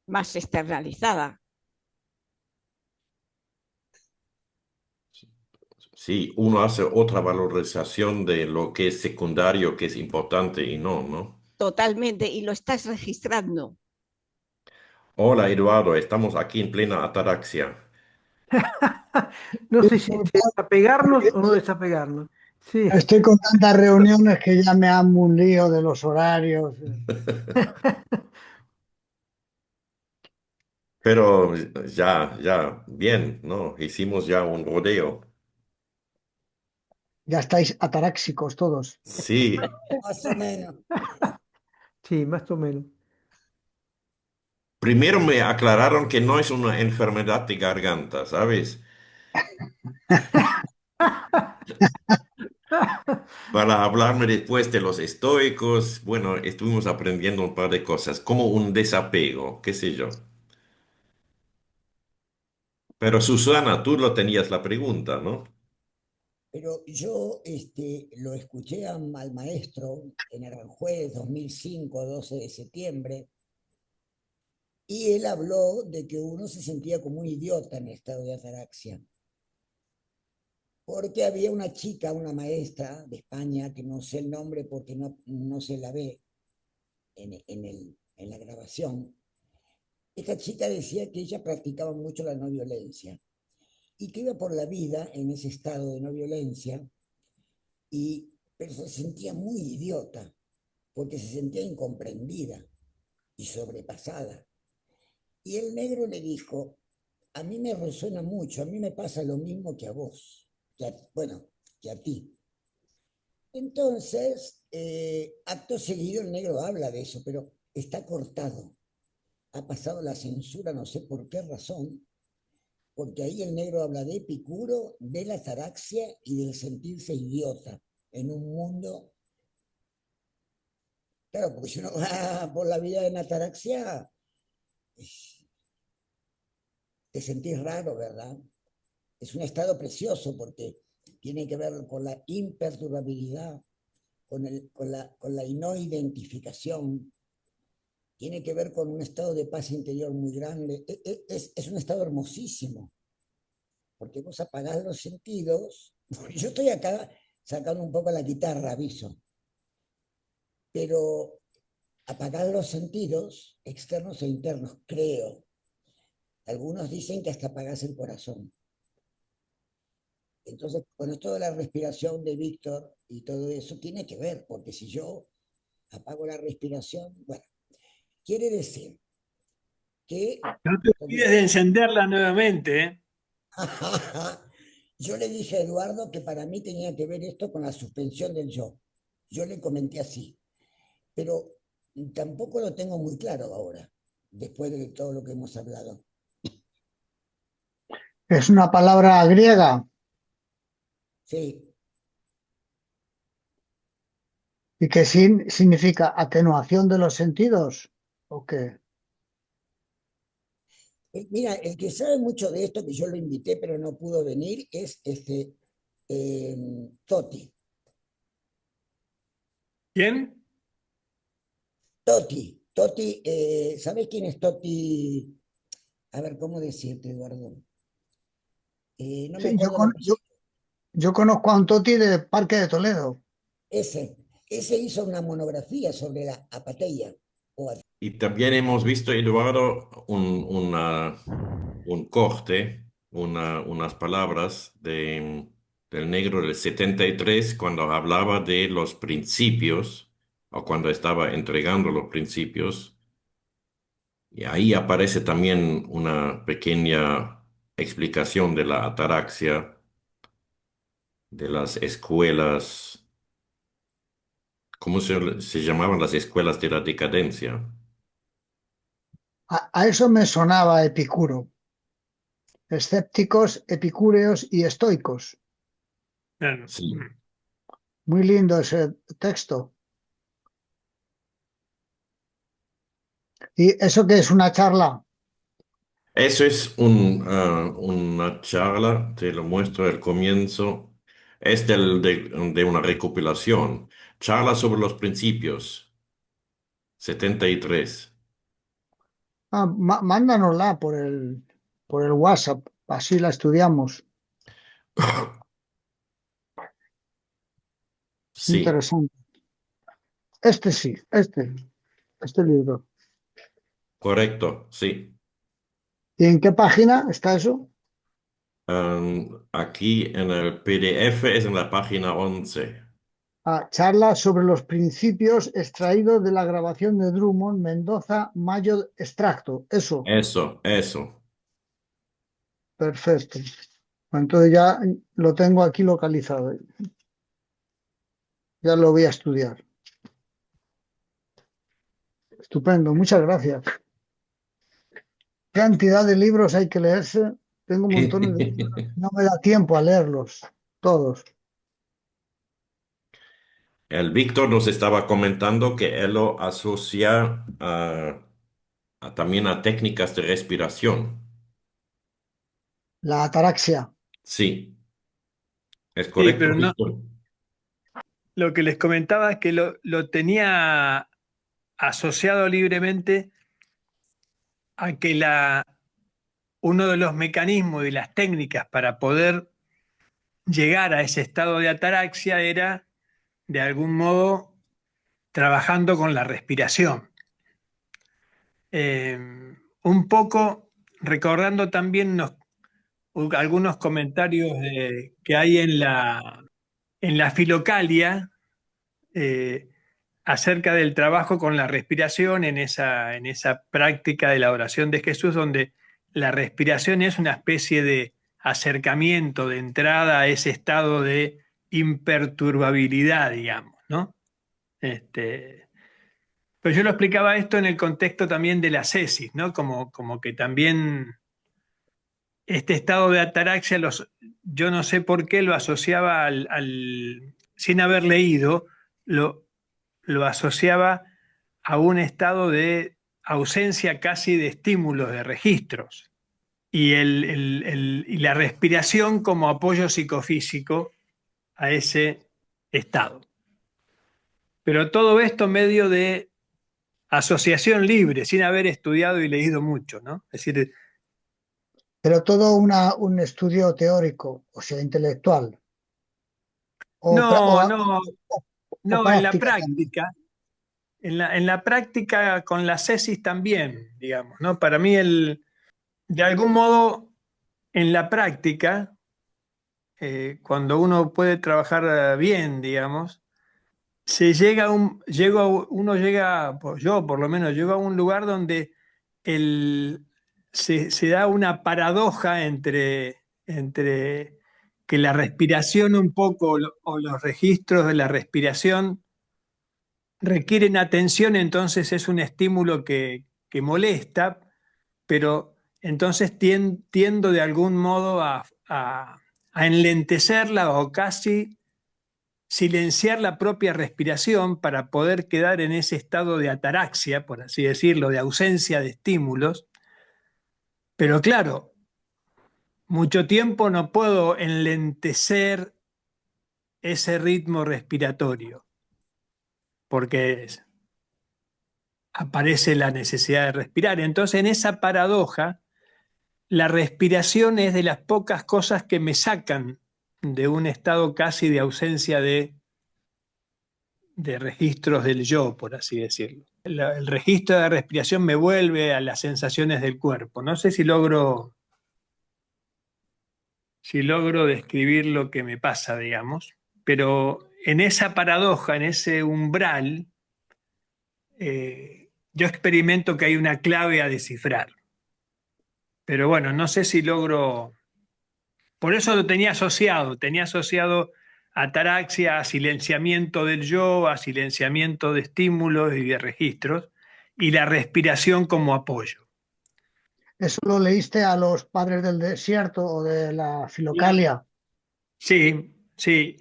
más externalizada. Sí, uno hace otra valorización de lo que es secundario, que es importante y no, ¿no? Totalmente, y lo estás registrando. Hola, Eduardo, estamos aquí en plena ataraxia. No sé si desapegarnos o no desapegarnos. Sí, Estoy con tantas reuniones que ya me han un lío de los horarios. Pero ya, bien, ¿no? Hicimos ya un rodeo. Ya estáis ataráxicos todos. Sí, Más o menos. sí, más o menos. primero me aclararon que no es una enfermedad de garganta, ¿sabes? Para hablarme después de los estoicos, bueno, estuvimos aprendiendo un par de cosas, como un desapego, qué sé yo. Pero Susana, tú lo tenías la pregunta, ¿no? Pero yo lo escuché al maestro en Aranjuez 2005, 12 de septiembre, y él habló de que uno se sentía como un idiota en estado de ataraxia, porque había una chica, una maestra de España, que no sé el nombre porque no se la ve en la grabación. Esta chica decía que ella practicaba mucho la no violencia y que iba por la vida en ese estado de no violencia, pero se sentía muy idiota porque se sentía incomprendida y sobrepasada. Y el negro le dijo, a mí me resuena mucho, a mí me pasa lo mismo que a vos, bueno, que a ti. Entonces, acto seguido el negro habla de eso, pero está cortado. Ha pasado la censura, no sé por qué razón, porque ahí el negro habla de Epicuro, de la ataraxia y del sentirse idiota en un mundo. Claro, porque si uno va por la vida en ataraxia, te sentís raro, ¿verdad? Es un estado precioso porque tiene que ver con la imperturbabilidad, con la no identificación, tiene que ver con un estado de paz interior muy grande. Es un estado hermosísimo, porque vos apagás los sentidos. Yo estoy acá sacando un poco la guitarra, aviso, pero apagás los sentidos externos e internos, creo. Algunos dicen que hasta apagás el corazón. Entonces, con esto de la respiración de Víctor y todo eso, tiene que ver, porque si yo apago la respiración, bueno, quiere decir que, No te como olvides de encenderla nuevamente, ¿eh? Yo le dije a Eduardo que para mí tenía que ver esto con la suspensión del yo. Yo le comenté así, pero tampoco lo tengo muy claro ahora, después de todo lo que hemos hablado. Es una palabra griega Sí, y que significa atenuación de los sentidos. ¿O qué? Mira, el que sabe mucho de esto, que yo lo invité pero no pudo venir, es Toti. ¿Quién? Toti, ¿sabes quién es Toti? A ver, ¿cómo decirte, Eduardo? No me Sí, acuerdo el apellido. yo conozco a un Toti de Parque de Toledo. Ese hizo una monografía sobre la apatía. Y también hemos visto, Eduardo, un corte, unas palabras del negro del 73 cuando hablaba de los principios o cuando estaba entregando los principios. Y ahí aparece también una pequeña explicación de la ataraxia, de las escuelas, ¿cómo se llamaban las escuelas de la decadencia? A eso me sonaba Epicuro. Escépticos, epicúreos y estoicos. Claro. Sí. Muy lindo ese texto. ¿Y eso qué es una charla? Eso es una charla, te lo muestro al comienzo. Es de una recopilación. Charla sobre los principios, 73. Ah, mándanosla por el WhatsApp, así la estudiamos. Sí, Interesante. Este sí, este libro. correcto, sí. ¿Y en qué página está eso? Aquí en el PDF es en la página 11. Ah, charla sobre los principios extraídos de la grabación de Drummond, Mendoza, Mayo, extracto. Eso, Eso. perfecto. Entonces ya lo tengo aquí localizado. Ya lo voy a estudiar. Estupendo, muchas gracias. ¿Qué cantidad de libros hay que leerse? Tengo montones de libros. No me da tiempo a leerlos, todos. El Víctor nos estaba comentando que él lo asocia también a técnicas de respiración. La ataraxia. Sí, es Sí, correcto, pero no, Víctor. lo que les comentaba es que lo tenía asociado libremente a que uno de los mecanismos y las técnicas para poder llegar a ese estado de ataraxia era, de algún modo, trabajando con la respiración. Eh, un poco recordando también algunos comentarios que hay en la filocalia, eh, acerca del trabajo con la respiración en esa práctica de la oración de Jesús, donde la respiración es una especie de acercamiento, de entrada a ese estado de imperturbabilidad, digamos, ¿no? Pero yo lo explicaba esto en el contexto también de la cesis, ¿no? Como que también este estado de ataraxia, yo no sé por qué lo asociaba sin haber leído, lo asociaba a un estado de ausencia casi de estímulos, de registros, y la respiración como apoyo psicofísico a ese estado. Pero todo esto medio de asociación libre, sin haber estudiado y leído mucho, ¿no? Es decir, Pero todo un estudio teórico, o sea, intelectual, o, no, no, o no, en la práctica también. práctica, en la práctica con la cesis también, digamos, ¿no? Para mí, de algún modo, en la práctica, cuando uno puede trabajar bien, digamos, uno llega, yo por lo menos, llego a un lugar donde se da una paradoja entre que la respiración un poco o los registros de la respiración requieren atención, entonces es un estímulo que molesta, pero entonces tiendo de algún modo a enlentecerla o casi silenciar la propia respiración para poder quedar en ese estado de ataraxia, por así decirlo, de ausencia de estímulos. Pero claro, mucho tiempo no puedo enlentecer ese ritmo respiratorio, porque aparece la necesidad de respirar. Entonces, en esa paradoja, la respiración es de las pocas cosas que me sacan de un estado casi de ausencia de registros del yo, por así decirlo. El registro de respiración me vuelve a las sensaciones del cuerpo. No sé si logro describir lo que me pasa, digamos, pero en esa paradoja, en ese umbral, yo experimento que hay una clave a descifrar. Pero bueno, no sé si logro. Por eso lo tenía asociado a ataraxia, a silenciamiento del yo, a silenciamiento de estímulos y de registros, y la respiración como apoyo. ¿Eso lo leíste a los padres del desierto o de la Filocalia? Sí, sí.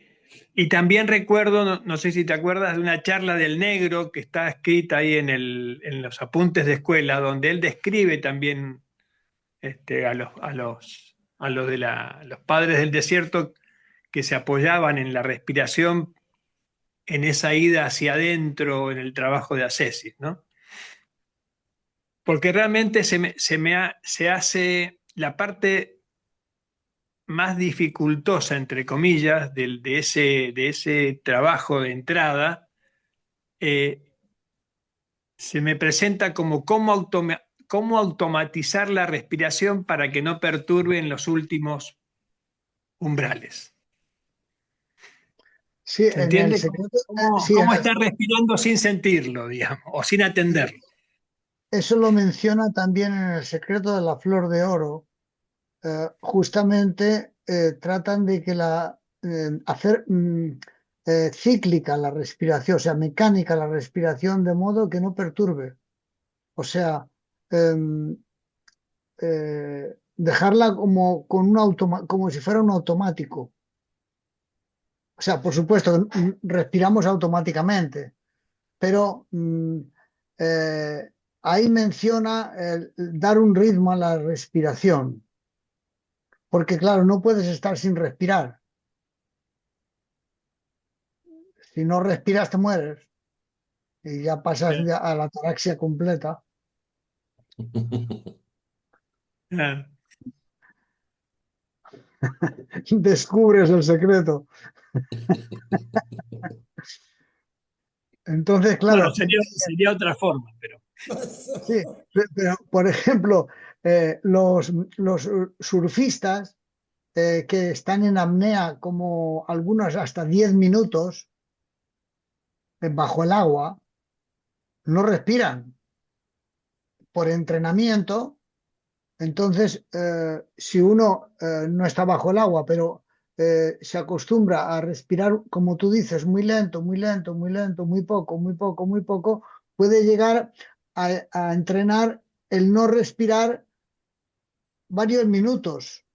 Y también recuerdo, no sé si te acuerdas, de una charla del Negro que está escrita ahí en los apuntes de escuela, donde él describe también a los padres del desierto que se apoyaban en la respiración en esa ida hacia adentro en el trabajo de ascesis, ¿no? Porque realmente se hace la parte más dificultosa, entre comillas, de ese trabajo de entrada, eh, se me presenta como cómo automatizar la respiración para que no perturbe en los últimos umbrales. Sí, ¿Se en el entiende? secreto, sí, ¿Cómo estar respirando sin sentirlo, digamos, o sin atenderlo? eso lo menciona también en El secreto de la flor de oro. Justamente tratan de que hacer cíclica la respiración, o sea, mecánica la respiración de modo que no perturbe. O sea, em, dejarla como, como si fuera un automático. O sea, por supuesto, respiramos automáticamente, pero ahí menciona dar un ritmo a la respiración, porque claro, no puedes estar sin respirar. Si no respiras, te mueres y ya pasas a la ataraxia completa. Ah. Descubres el secreto. Entonces, Bueno, claro, sería otra forma, pero. sí, pero por ejemplo, los surfistas que están en apnea como algunos hasta 10 minutos bajo el agua, no respiran por entrenamiento. Entonces, si uno no está bajo el agua, pero se acostumbra a respirar, como tú dices, muy lento, muy lento, muy lento, muy poco, muy poco, muy poco, puede llegar a entrenar el no respirar varios minutos,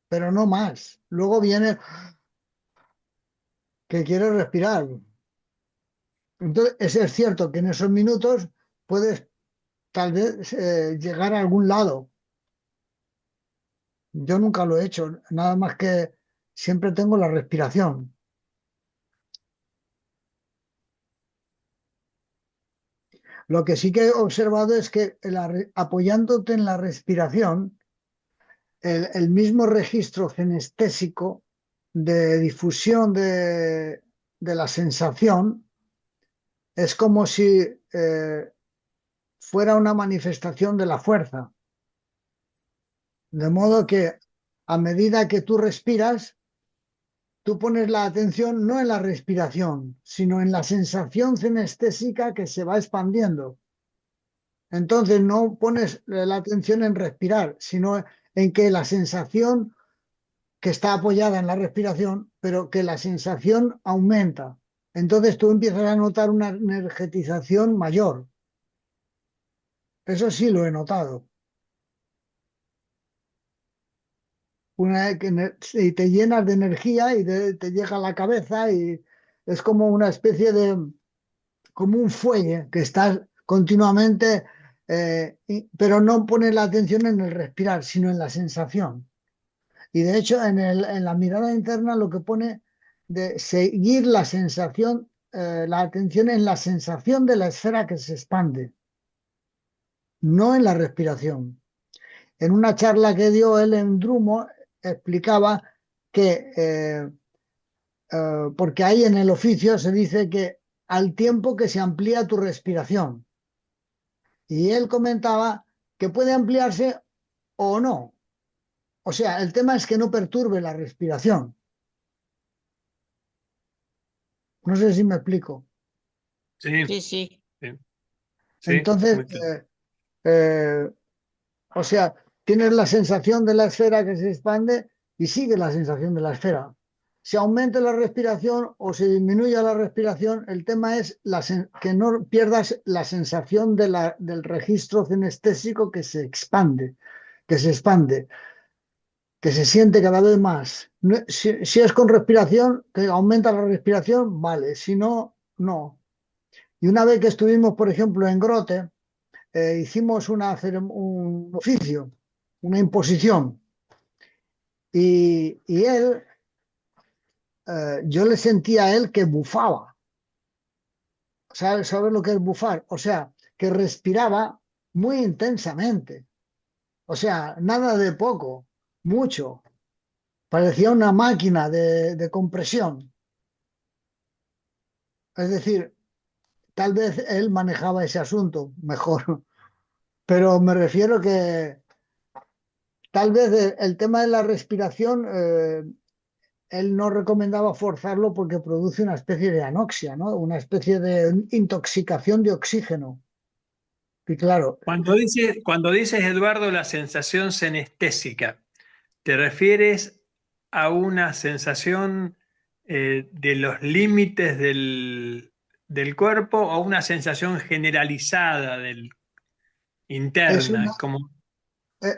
pero no más. Luego viene que quiere respirar. Entonces, es cierto que en esos minutos puedes tal vez llegar a algún lado. Yo nunca lo he hecho, nada más que siempre tengo la respiración. Lo que sí que he observado es que apoyándote en la respiración, el mismo registro genestésico de difusión de la sensación es como si fuera una manifestación de la fuerza. De modo que a medida que tú respiras, tú pones la atención no en la respiración, sino en la sensación cenestésica que se va expandiendo. Entonces no pones la atención en respirar, sino en que la sensación que está apoyada en la respiración, pero que la sensación aumenta. Entonces tú empiezas a notar una energetización mayor. Eso sí lo he notado. Y te llenas de energía y te llega a la cabeza y es como una especie de, como un fuelle que estás continuamente, pero no pones la atención en el respirar, sino en la sensación. Y de hecho, en la mirada interna lo que pone de seguir la sensación, la atención en la sensación de la esfera que se expande, no en la respiración. En una charla que dio él en Drumo, explicaba que, porque ahí en el oficio se dice que al tiempo que se amplía tu respiración. Y él comentaba que puede ampliarse o no. O sea, el tema es que no perturbe la respiración. No sé si me explico. Sí, Sí, sí. sí, sí, Entonces, muy claro. eh, o sea, tienes la sensación de la esfera que se expande y sigue la sensación de la esfera. Se aumenta la respiración o se disminuye la respiración, el tema es que no pierdas la sensación del registro cinestésico que se expande, que se expande, que se siente cada vez más. Si es con respiración, que aumenta la respiración, vale, si no, no. Y una vez que estuvimos, por ejemplo, en Grote, hicimos un oficio, una imposición, y él, yo le sentía a él que bufaba. ¿Sabes lo que es bufar? O sea, que respiraba muy intensamente. O sea, nada de poco, mucho. Parecía una máquina de compresión. Es decir, tal vez él manejaba ese asunto mejor, pero me refiero que tal vez el tema de la respiración, él no recomendaba forzarlo porque produce una especie de anoxia, ¿no? Una especie de intoxicación de oxígeno. Y claro, Cuando dices, Eduardo, la sensación senestésica, ¿te refieres a una sensación de los límites del cuerpo o a una sensación generalizada es una, interna? Como,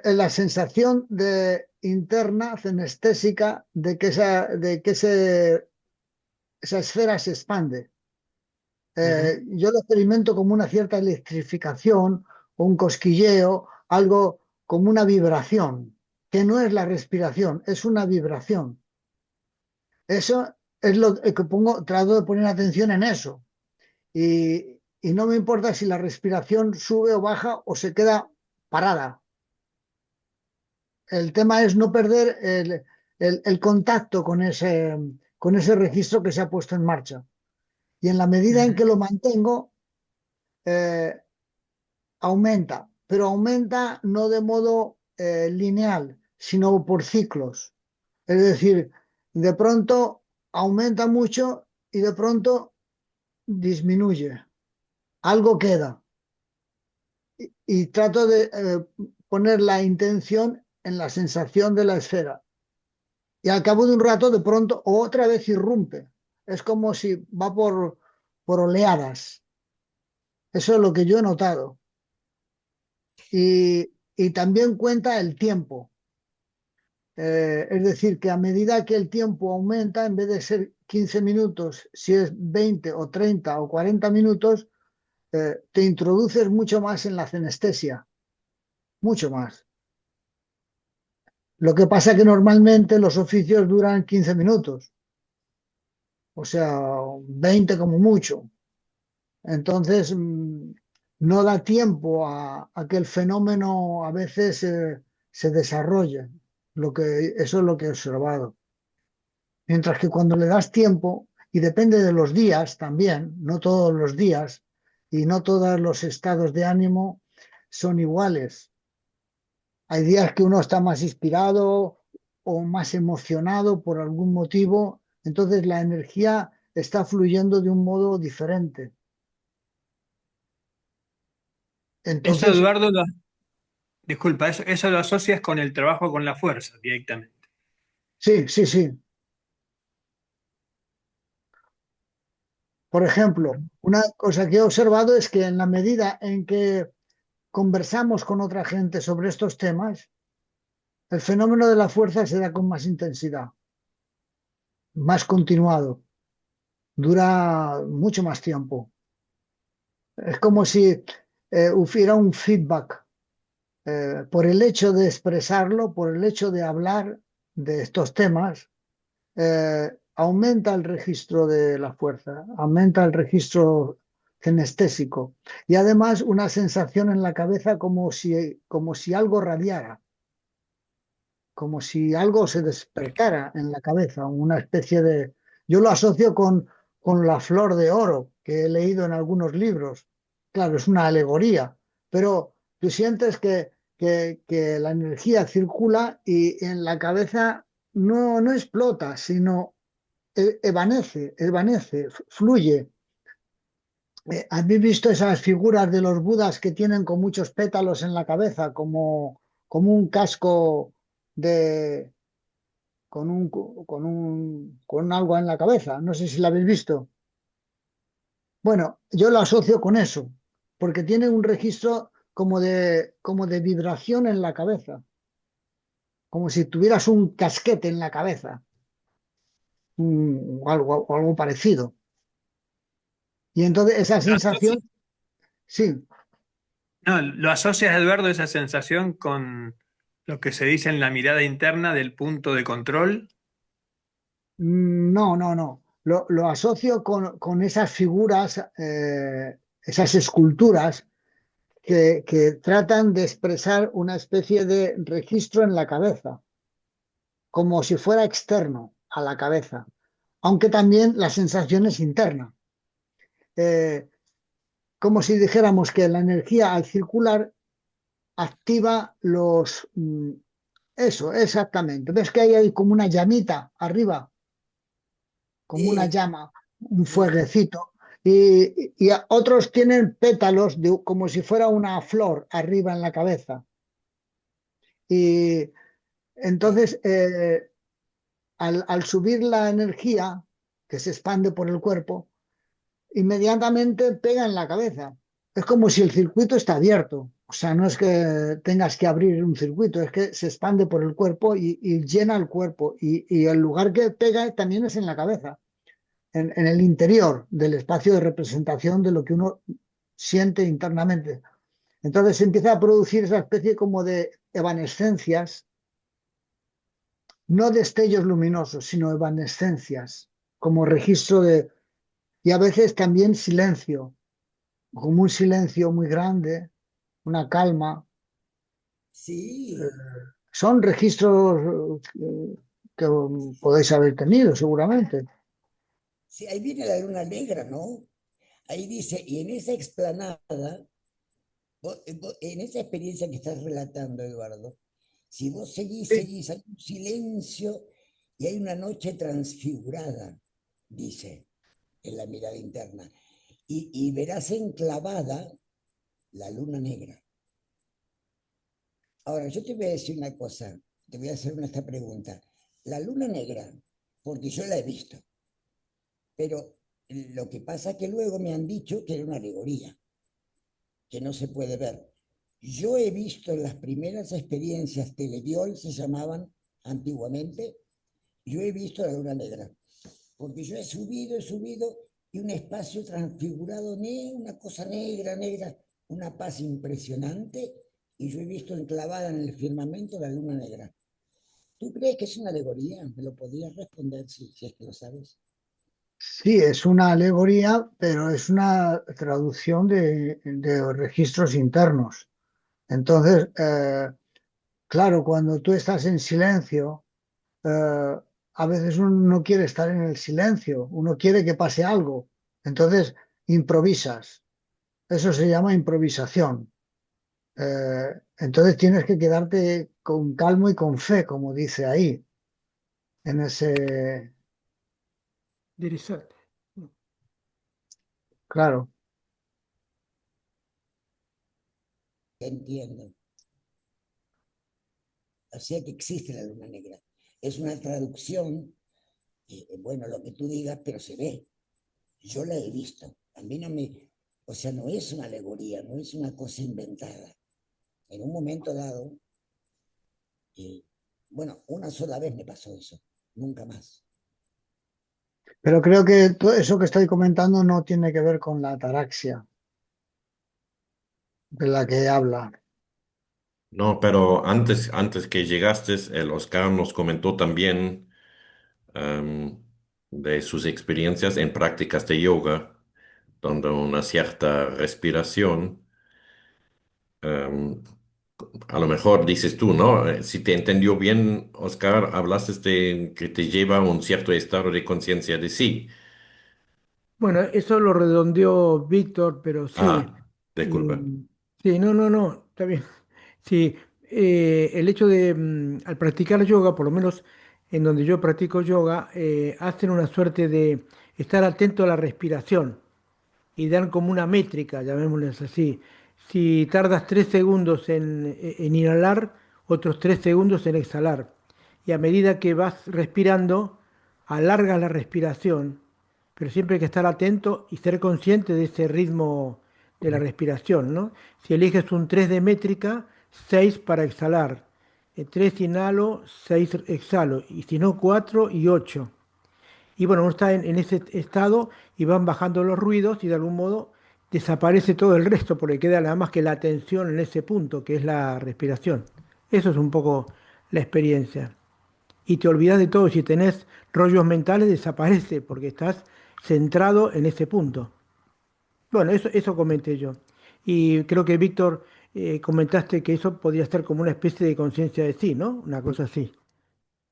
la sensación interna, cenestésica, esa esfera se expande. Ujú. Yo lo experimento como una cierta electrificación o un cosquilleo, algo como una vibración, que no es la respiración, es una vibración. Eso es lo que trato de poner atención en eso. Y no me importa si la respiración sube o baja o se queda parada. El tema es no perder el contacto con ese registro que se ha puesto en marcha. Y en la medida en que Ujú. lo mantengo, eh, aumenta, pero aumenta no de modo lineal, sino por ciclos. Es decir, de pronto aumenta mucho y de pronto disminuye. Algo queda. Y trato de poner la intención en la sensación de la esfera. Y al cabo de un rato, de pronto, otra vez irrumpe. Es como si va por oleadas. Eso es lo que yo he notado. Y también cuenta el tiempo. Es decir, que a medida que el tiempo aumenta, en vez de ser 15 minutos, si es 20 o 30 o 40 minutos, te introduces mucho más en lacenestesia, mucho más. Lo que pasa es que normalmente los oficios duran 15 minutos, o sea, 20 como mucho. Entonces, no da tiempo a que el fenómeno a veces se desarrolle. Eso es lo que he observado. Mientras que cuando le das tiempo, y depende de los días también, no todos los días y no todos los estados de ánimo son iguales. Hay días que uno está más inspirado o más emocionado por algún motivo, entonces la energía está fluyendo de un modo diferente. Eso, Entonces, Eduardo, disculpa, eso lo asocias con el trabajo con la fuerza directamente. Sí, sí, sí. Por ejemplo, una cosa que he observado es que en la medida en que conversamos con otra gente sobre estos temas, el fenómeno de la fuerza se da con más intensidad, más continuado, dura mucho más tiempo. Es como si hubiera un feedback por el hecho de expresarlo, por el hecho de hablar de estos temas, aumenta el registro de la fuerza, aumenta el registro kinestésico y además una sensación en la cabeza como si algo radiara, como si algo se despertara en la cabeza, una especie de... Yo lo asocio con la flor de oro que he leído en algunos libros. Claro, es una alegoría, pero tú sientes que la energía circula y en la cabeza no explota, sino evanece, fluye. ¿Habéis visto esas figuras de los budas que tienen con muchos pétalos en la cabeza, como un casco de, con algo en la cabeza? No sé si la habéis visto. Bueno, yo lo asocio con eso, porque tiene un registro como de vibración en la cabeza, como si tuvieras un casquete en la cabeza, o algo parecido. Y entonces esa ¿Lo asocias, sensación, sí. no, lo asocias, Eduardo, esa sensación con lo que se dice en la mirada interna del punto de control? No, no, no. Lo asocio con esas figuras, esas esculturas que tratan de expresar una especie de registro en la cabeza, como si fuera externo a la cabeza, aunque también la sensación es interna. Eh, Como si dijéramos que la energía al circular activa eso, exactamente. ¿Ves que ahí hay como una llamita arriba? Como una Sí, llama, un sí, fueguecito. Y otros tienen pétalos como si fuera una flor arriba en la cabeza. Y sí. entonces, al subir la energía que se expande por el cuerpo, inmediatamente pega en la cabeza. Es como si el circuito está abierto. O sea, no es que tengas que abrir un circuito, es que se expande por el cuerpo y llena el cuerpo. Y el lugar que pega también es en la cabeza. En el interior del espacio de representación de lo que uno siente internamente. Entonces se empieza a producir esa especie como de evanescencias, no destellos luminosos, sino evanescencias, como registro de, y a veces también silencio, como un silencio muy grande, una calma. Sí, Son registros que podéis haber tenido seguramente. sí, ahí viene la luna negra, ¿no? Ahí dice, y en esa explanada, en esa experiencia que estás relatando, Eduardo, si vos seguís, Sí, seguís, hay un silencio y hay una noche transfigurada, dice, en la mirada interna, y verás enclavada la luna negra. Ahora, yo te voy a decir una cosa, te voy a hacer esta pregunta. La luna negra, porque yo la he visto, pero lo que pasa es que luego me han dicho que era una alegoría, que no se puede ver. Yo he visto las primeras experiencias Telediol, se llamaban antiguamente, yo he visto la luna negra, porque yo he subido, y un espacio transfigurado, una cosa negra, negra, una paz impresionante, y yo he visto enclavada en el firmamento la luna negra. ¿Tú crees que es una alegoría? ¿Me lo podrías responder si es que lo sabes? sí, es una alegoría, pero es una traducción de registros internos. Entonces, claro, cuando tú estás en silencio, a veces uno no quiere estar en el silencio, uno quiere que pase algo. Entonces, improvisas. Eso se llama improvisación. Entonces tienes que quedarte con calmo y con fe, como dice ahí, en ese, Dirisat. claro. Entiendo. O sea que existe la luna negra. es una traducción, bueno, lo que tú digas, pero se ve. Yo la he visto. A mí no me, o sea, no es una alegoría, no es una cosa inventada. En un momento dado, bueno, una sola vez me pasó eso, nunca más. Pero creo que todo eso que estoy comentando no tiene que ver con la ataraxia de la que habla. No, pero antes que llegaste, el Oscar nos comentó también em, de sus experiencias en prácticas de yoga, donde una cierta respiración, em, a lo mejor dices tú, ¿no? Si te entendió bien, Oscar, hablaste de que te lleva a un cierto estado de conciencia de sí. Bueno, eso lo redondeó Víctor, pero sí. Ah, disculpa. mm, sí, no, no, no, está bien. Sí, el hecho de, al practicar yoga, por lo menos en donde yo practico yoga, hacen una suerte de estar atento a la respiración y dan como una métrica, llamémosles así. Si tardas 3 segundos en inhalar, otros 3 segundos en exhalar. Y a medida que vas respirando, alargas la respiración, pero siempre hay que estar atento y ser consciente de ese ritmo de la respiración, ¿no? Si eliges un 3 de métrica, 6 para exhalar. 3 inhalo, 6 exhalo. Y si no, 4 y 8. Y bueno, uno está en ese estado y van bajando los ruidos y de algún modo desaparece todo el resto porque queda nada más que la atención en ese punto, que es la respiración. Eso es un poco la experiencia. Y te olvidas de todo, si tenés rollos mentales desaparece porque estás centrado en ese punto. Bueno, eso comenté yo. Y creo que Víctor comentaste que eso podría estar como una especie de conciencia de sí, ¿no? Una cosa así.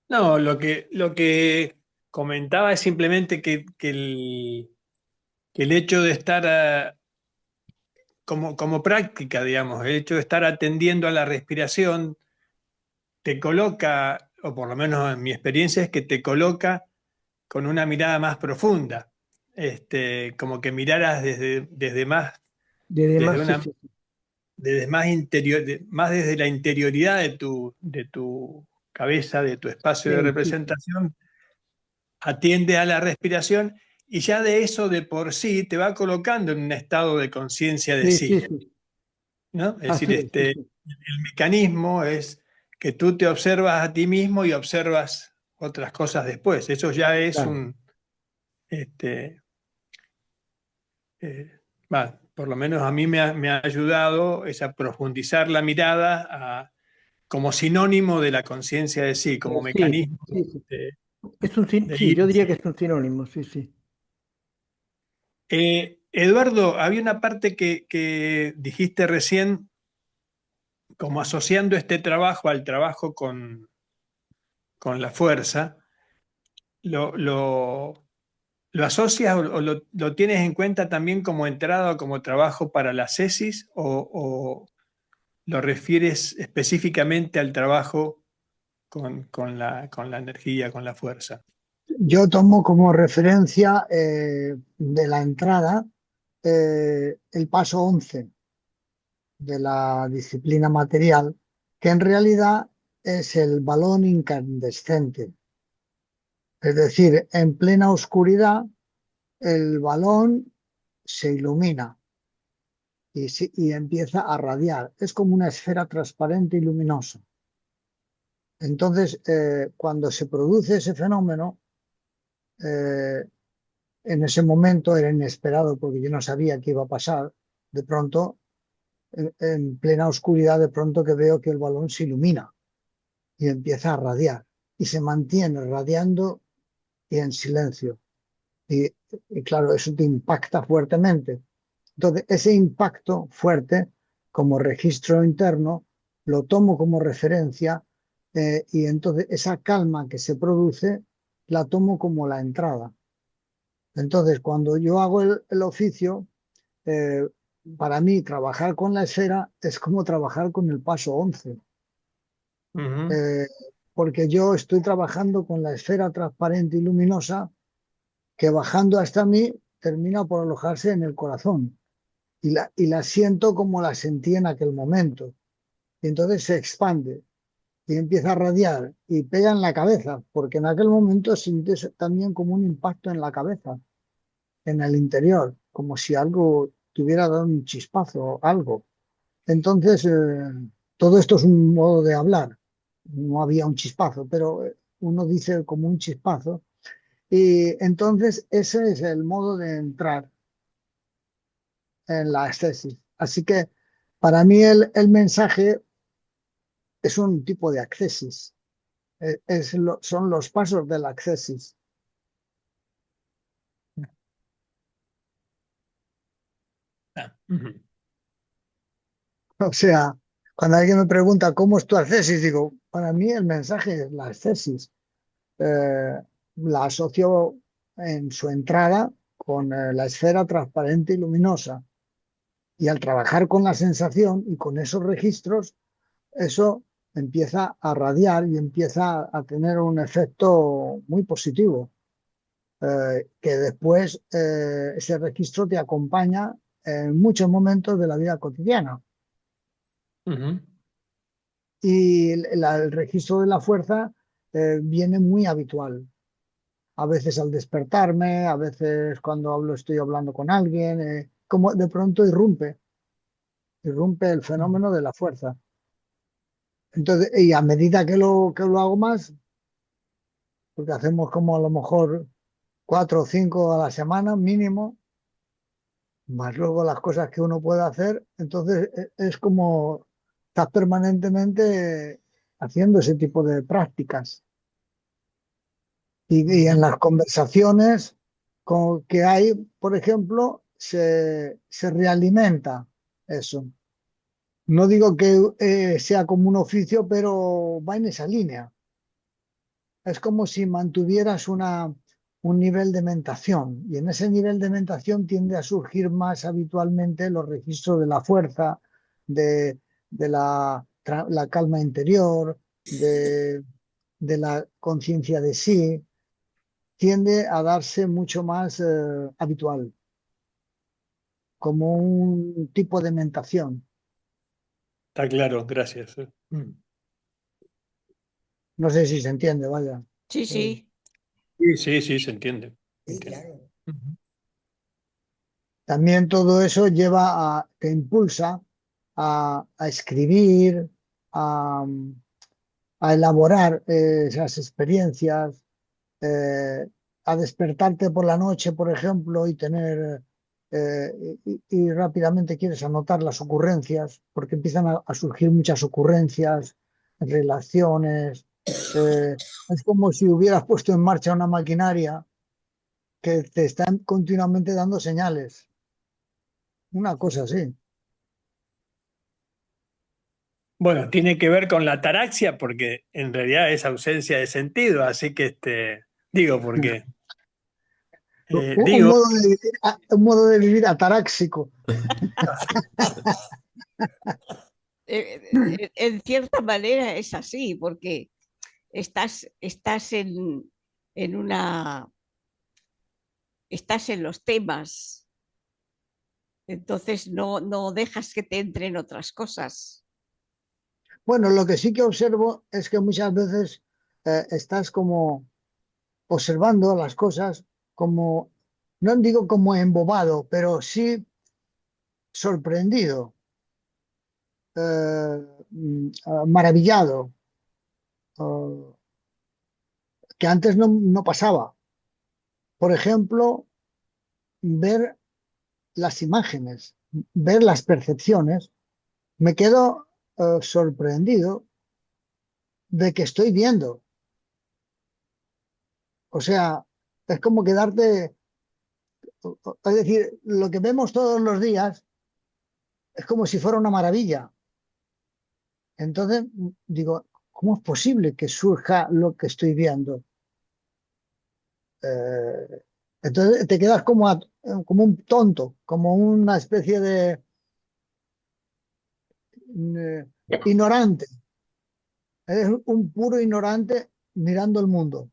No, lo que comentaba es simplemente que el hecho de estar como práctica, digamos, el hecho de estar atendiendo a la respiración te coloca, o por lo menos en mi experiencia es que te coloca con una mirada más profunda, como que miraras De desde demás, sí, una, sí. desde más interior, más desde la interioridad de tu cabeza, de tu espacio de Sí, sí, sí. representación, atiende a la respiración y ya de eso de por sí te va colocando en un estado de conciencia de Sí, sí, sí, sí. ¿no? Es decir, Así es, sí, sí. el mecanismo es que tú te observas a ti mismo y observas otras cosas después. Eso ya es Claro. un, este, por lo menos a mí me ha ayudado es a profundizar la mirada como sinónimo de la conciencia de sí, como Sí, mecanismo sí, sí. de, Sí, de sí, ir yo diría hacia. que es un sinónimo, sí, sí. Eduardo, había una parte que dijiste recién, como asociando este trabajo al trabajo con la fuerza, ¿lo, lo, lo asocias o lo tienes en cuenta también como entrada o como trabajo para la cesis o lo refieres específicamente al trabajo con la energía, con la fuerza? Yo tomo como referencia de la entrada el paso 11 de la disciplina material, que en realidad es el balón incandescente. Es decir, en plena oscuridad el balón se ilumina y empieza a radiar. Es como una esfera transparente y luminosa. Entonces, cuando se produce ese fenómeno, eh, en ese momento era inesperado porque yo no sabía qué iba a pasar. De pronto, en plena oscuridad, de pronto que veo que el balón se ilumina y empieza a radiar y se mantiene radiando y en silencio. Y, y claro, eso te impacta fuertemente. Entonces, ese impacto fuerte, como registro interno, lo tomo como referencia y entonces esa calma que se produce la tomo como la entrada. Entonces, cuando yo hago el oficio, eh, para mí trabajar con la esfera es como trabajar con el paso 11, Ujú. eh, porque yo estoy trabajando con la esfera transparente y luminosa que bajando hasta mí termina por alojarse en el corazón y la siento como la sentí en aquel momento. Y entonces se expande. y empieza a radiar y pega en la cabeza, porque en aquel momento sientes también como un impacto en la cabeza, en el interior, como si algo te hubiera dado un chispazo o algo. Entonces, todo esto es un modo de hablar. No había un chispazo, pero uno dice como un chispazo. Y entonces ese es el modo de entrar en la ecstasis. Así que para mí el mensaje es un tipo de accesis. Son los pasos del accesis. Ujú. O sea, cuando alguien me pregunta cómo es tu accesis, digo, para mí el mensaje es la accesis. Eh, la asocio en su entrada con la esfera transparente y luminosa. Y al trabajar con la sensación y con esos registros, eso empieza a radiar y empieza a tener un efecto muy positivo, que después ese registro te acompaña en muchos momentos de la vida cotidiana. Ujú. Y el registro de la fuerza viene muy habitual. A veces al despertarme, a veces cuando estoy hablando con alguien, como de pronto irrumpe el fenómeno de la fuerza. Entonces, y a medida que lo hago más, porque hacemos como a lo mejor 4 o 5 a la semana mínimo, más luego las cosas que uno puede hacer, entonces es como estás permanentemente haciendo ese tipo de prácticas. Y en Ujú. las conversaciones que hay, por ejemplo, se realimenta eso. No digo que sea como un oficio, pero va en esa línea. Es como si mantuvieras un nivel de mentación y en ese nivel de mentación tiende a surgir más habitualmente los registros de la fuerza, de la calma interior, de la conciencia de sí, tiende a darse mucho más habitual, como un tipo de mentación. Está claro, gracias. No sé si se entiende, vaya. Sí, Sí, sí. Sí, sí, sí, se entiende. Se sí, entiende. claro. Ujú. También todo eso te impulsa a escribir, a, a elaborar esas experiencias, eh, a despertarte por la noche, por ejemplo, y eh, y rápidamente quieres anotar las ocurrencias, porque empiezan a surgir muchas ocurrencias, relaciones. eh, es como si hubieras puesto en marcha una maquinaria que te están continuamente dando señales, una cosa así. Bueno, tiene que ver con la ataraxia porque en realidad es ausencia de sentido, así que digo porque Un digo, modo de vivir, un modo de vivir ataráxico. En cierta manera es así, porque estás en una, estás en los temas, entonces no dejas que te entren otras cosas. Bueno, lo que sí que observo es que muchas veces estás como observando las cosas como, no digo como embobado, pero sí sorprendido, maravillado, eh, que antes no pasaba. Por ejemplo, ver las imágenes, ver las percepciones, me quedo sorprendido de que estoy viendo. O sea, es como quedarte, es decir, lo que vemos todos los días es como si fuera una maravilla. Entonces, digo, ¿cómo es posible que surja lo que estoy viendo? Eh, entonces te quedas como un tonto, como una especie de eh, ignorante. Eres un puro ignorante mirando el mundo.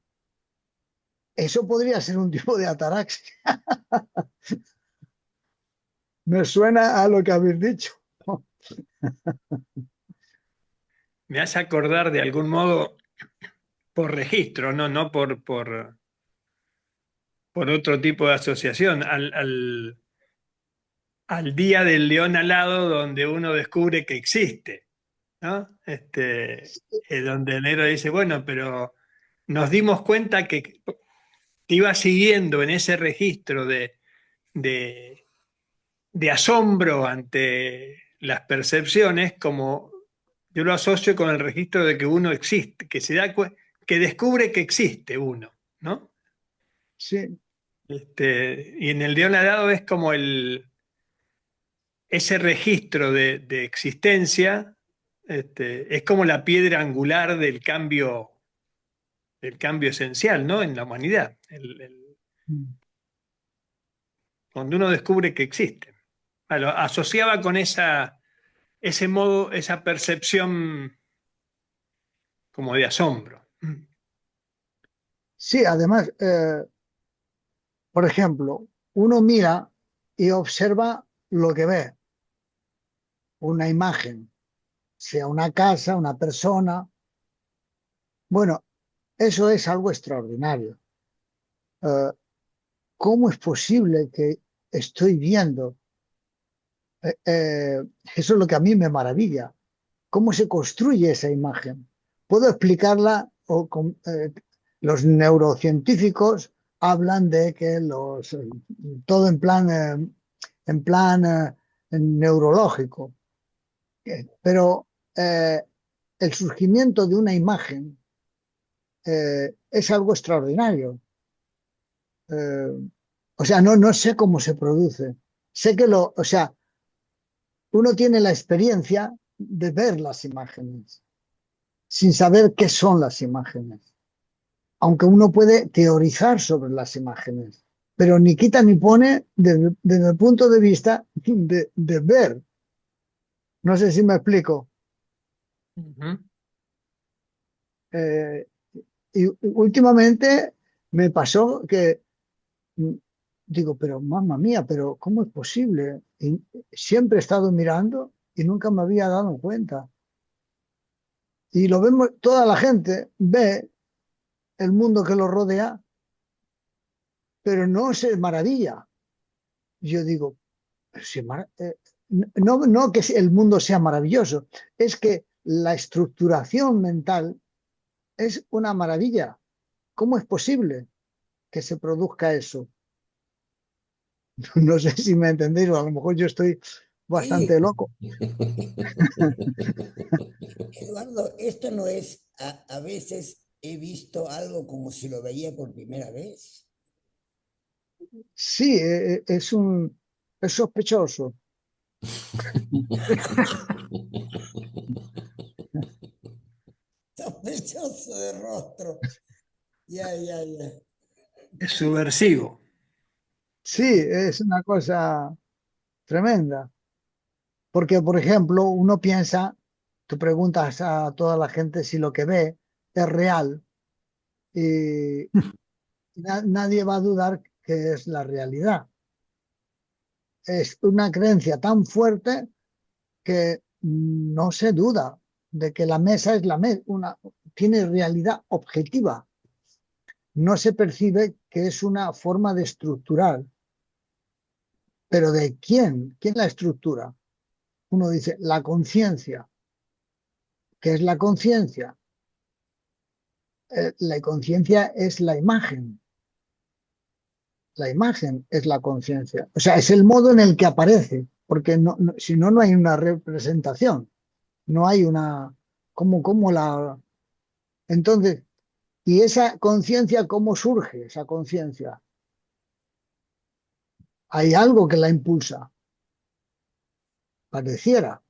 Eso podría ser un tipo de ataraxia. Me suena a lo que habéis dicho. me hace acordar de algún modo por registro, no por otro tipo de asociación, al Día del León Alado, donde uno descubre que existe, ¿no? Donde el negro dice, bueno, pero nos dimos cuenta que te iba siguiendo en ese registro de, de asombro ante las percepciones, como yo lo asocio con el registro de que uno existe, que que descubre que existe uno, ¿no? Sí, Y en el León Alado es como ese registro de existencia, es como la piedra angular del cambio esencial, ¿no? En la humanidad, cuando uno descubre que existe. Lo asociaba con ese modo, esa percepción como de asombro. sí, además, por ejemplo, uno mira y observa lo que ve, una imagen, sea una casa, una persona. Bueno, eso es algo extraordinario. Eh, ¿Cómo es posible que estoy viendo? Eso es lo que a mí me maravilla. ¿Cómo se construye esa imagen? Puedo explicarla, los neurocientíficos hablan de que todo en plan neurológico, pero el surgimiento de una imagen es algo extraordinario. O sea, no sé cómo se produce. Sé que o sea, uno tiene la experiencia de ver las imágenes sin saber qué son las imágenes, aunque uno puede teorizar sobre las imágenes, pero ni quita ni pone desde el punto de vista de ver. No sé si me explico. Ujú. Eh, y últimamente me pasó que digo, pero mamma mía, pero ¿cómo es posible? Y siempre he estado mirando y nunca me había dado cuenta. Y lo vemos, toda la gente ve el mundo que lo rodea, pero no se maravilla. Yo digo, no que el mundo sea maravilloso, es que la estructuración mental es una maravilla. ¿Cómo es posible que se produzca eso? No sé si me entendéis, o a lo mejor yo estoy Sí, bastante loco. Eduardo, esto no es, a veces he visto algo como si lo veía por primera vez. Sí, es sospechoso. Sospechoso de rostro. Ya, ya, ya. Es subversivo. Sí, es una cosa tremenda. Porque, por ejemplo, uno piensa, tú preguntas a toda la gente si lo que ve es real y nadie va a dudar que es la realidad. Es una creencia tan fuerte que no se duda de que la mesa es la mesa, tiene realidad objetiva. No se percibe que es una forma de estructurar. ¿Pero de quién? ¿Quién la estructura? Uno dice, la conciencia. ¿Qué es la conciencia? La conciencia es la imagen. La imagen es la conciencia. O sea, es el modo en el que aparece, porque si no, no hay una representación. No hay una... ¿Cómo la...? Entonces, ¿y esa conciencia cómo surge? Esa conciencia. Hay algo que la impulsa, pareciera.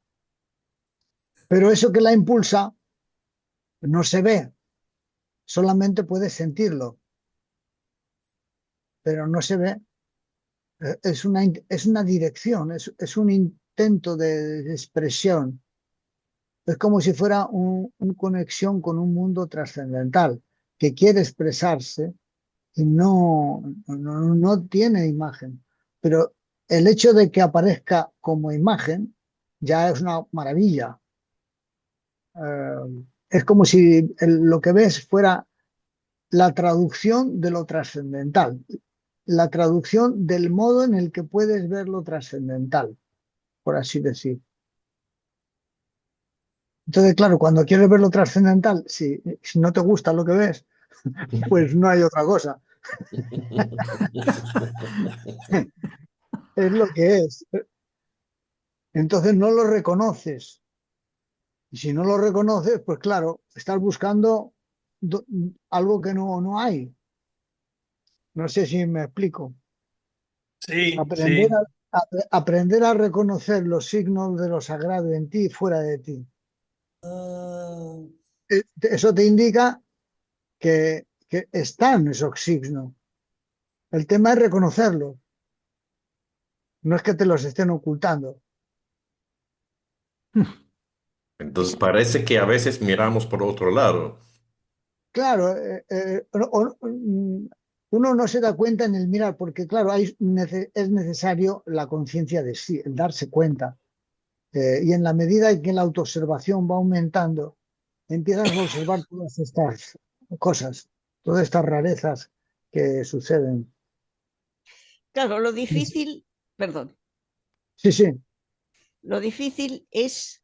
Pero eso que la impulsa no se ve, solamente puedes sentirlo, pero no se ve. Es una dirección, es un intento de expresión. Es como si fuera una conexión con un mundo trascendental que quiere expresarse y no tiene imagen. Pero el hecho de que aparezca como imagen ya es una maravilla. Es como si lo que ves fuera la traducción de lo trascendental, la traducción del modo en el que puedes ver lo trascendental, por así decir. Entonces, claro, cuando quieres ver lo trascendental, si no te gusta lo que ves, pues no hay otra cosa. Es lo que es. Entonces no lo reconoces. Y si no lo reconoces, pues claro, estás buscando algo que no hay. No sé si me explico. Sí, Aprender sí. aprender a reconocer los signos de lo sagrado en ti y fuera de ti. Ah, Eso te indica que están esos signos. El tema es reconocerlos, no es que te los estén ocultando. Entonces parece que a veces miramos por otro lado. Claro, uno no se da cuenta en el mirar, porque claro, es necesario la conciencia de sí, el darse cuenta. Y en la medida en que la autoobservación va aumentando, empiezas a observar todas estas cosas, todas estas rarezas que suceden. Claro, lo difícil, perdón, Sí, sí, lo difícil es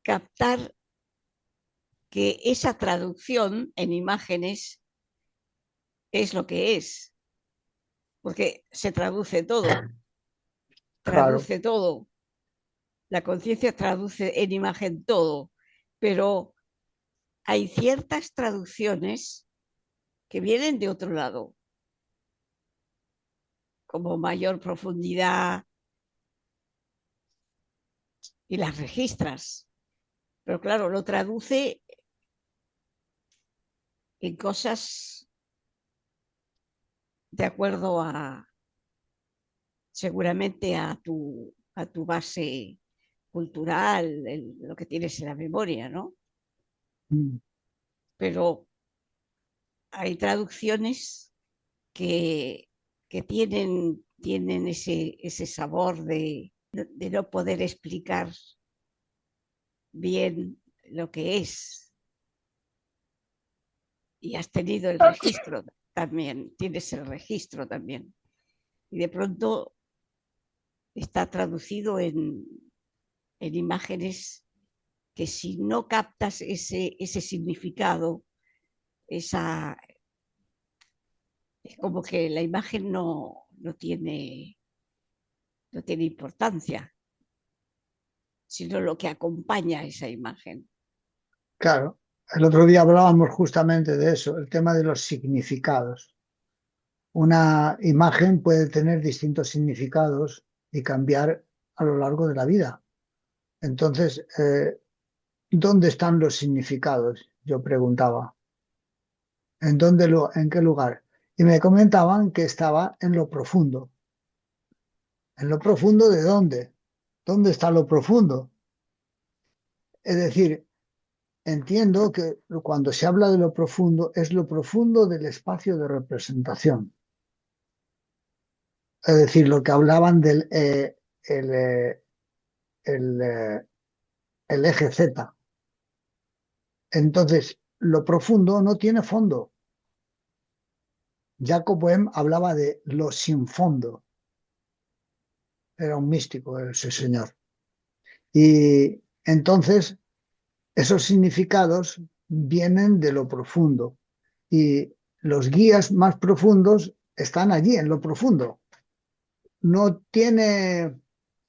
captar que esa traducción en imágenes es lo que es, porque se claro, traduce todo, la conciencia traduce en imagen todo, pero hay ciertas traducciones que vienen de otro lado, como mayor profundidad y las registras. Pero claro, lo traduce en cosas de acuerdo a, seguramente a tu base cultural, lo que tienes en la memoria, ¿no? mm, Pero hay traducciones que, que tienen ese sabor de no poder explicar bien lo que es. Y has tenido el registro también, tienes el registro también. Y de pronto está traducido en imágenes que si no captas ese significado, esa, es como que la imagen no tiene importancia, sino lo que acompaña a esa imagen. claro. El otro día hablábamos justamente de eso, el tema de los significados. Una imagen puede tener distintos significados y cambiar a lo largo de la vida. Entonces, ¿dónde están los significados? Yo preguntaba. ¿En qué lugar? Y me comentaban que estaba en lo profundo. ¿En lo profundo de dónde? ¿Dónde está lo profundo? Es decir, entiendo que cuando se habla de lo profundo es lo profundo del espacio de representación. Es decir, lo que hablaban del el, el, el eje Z. Entonces, lo profundo no tiene fondo. Jacob Boehme hablaba de lo sin fondo. Era un místico ese señor. Y entonces, esos significados vienen de lo profundo. Y los guías más profundos están allí, en lo profundo. No tiene,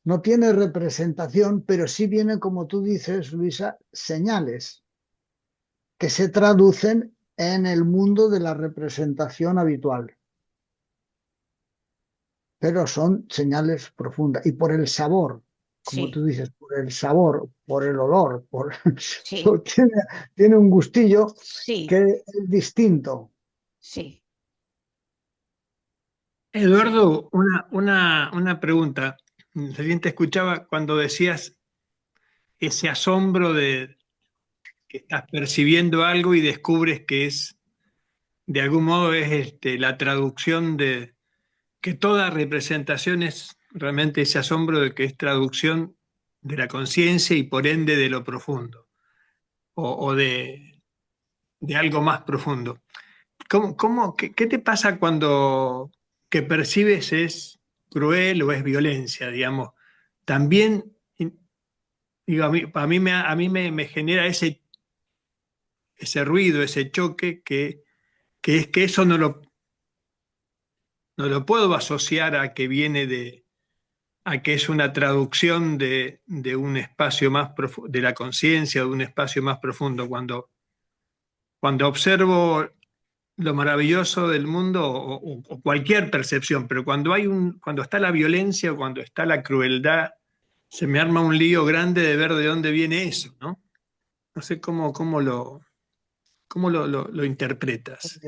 no tiene representación, pero sí vienen, como tú dices, Luisa, señales que se traducen en el mundo de la representación habitual, pero son señales profundas. Y por el sabor, como Sí, tú dices, por el sabor, por el olor, sí, tiene un gustillo sí, que es distinto. sí, sí. Eduardo, una pregunta. Recién te escuchaba cuando decías ese asombro de que estás percibiendo algo y descubres que es, de algún modo, es la traducción de que toda representación es realmente ese asombro de que es traducción de la conciencia y por ende de lo profundo. o de algo más profundo. ¿Qué te pasa cuando que percibes es cruel o es violencia, digamos? También, digo, a mí me genera ese ruido, ese choque, que es que eso no lo puedo asociar a que viene a que es una traducción de un espacio más profundo, de la conciencia, de un espacio más profundo. Cuando observo lo maravilloso del mundo o cualquier percepción, pero cuando está la violencia o cuando está la crueldad, se me arma un lío grande de ver de dónde viene eso, ¿no? No sé cómo lo interpretas.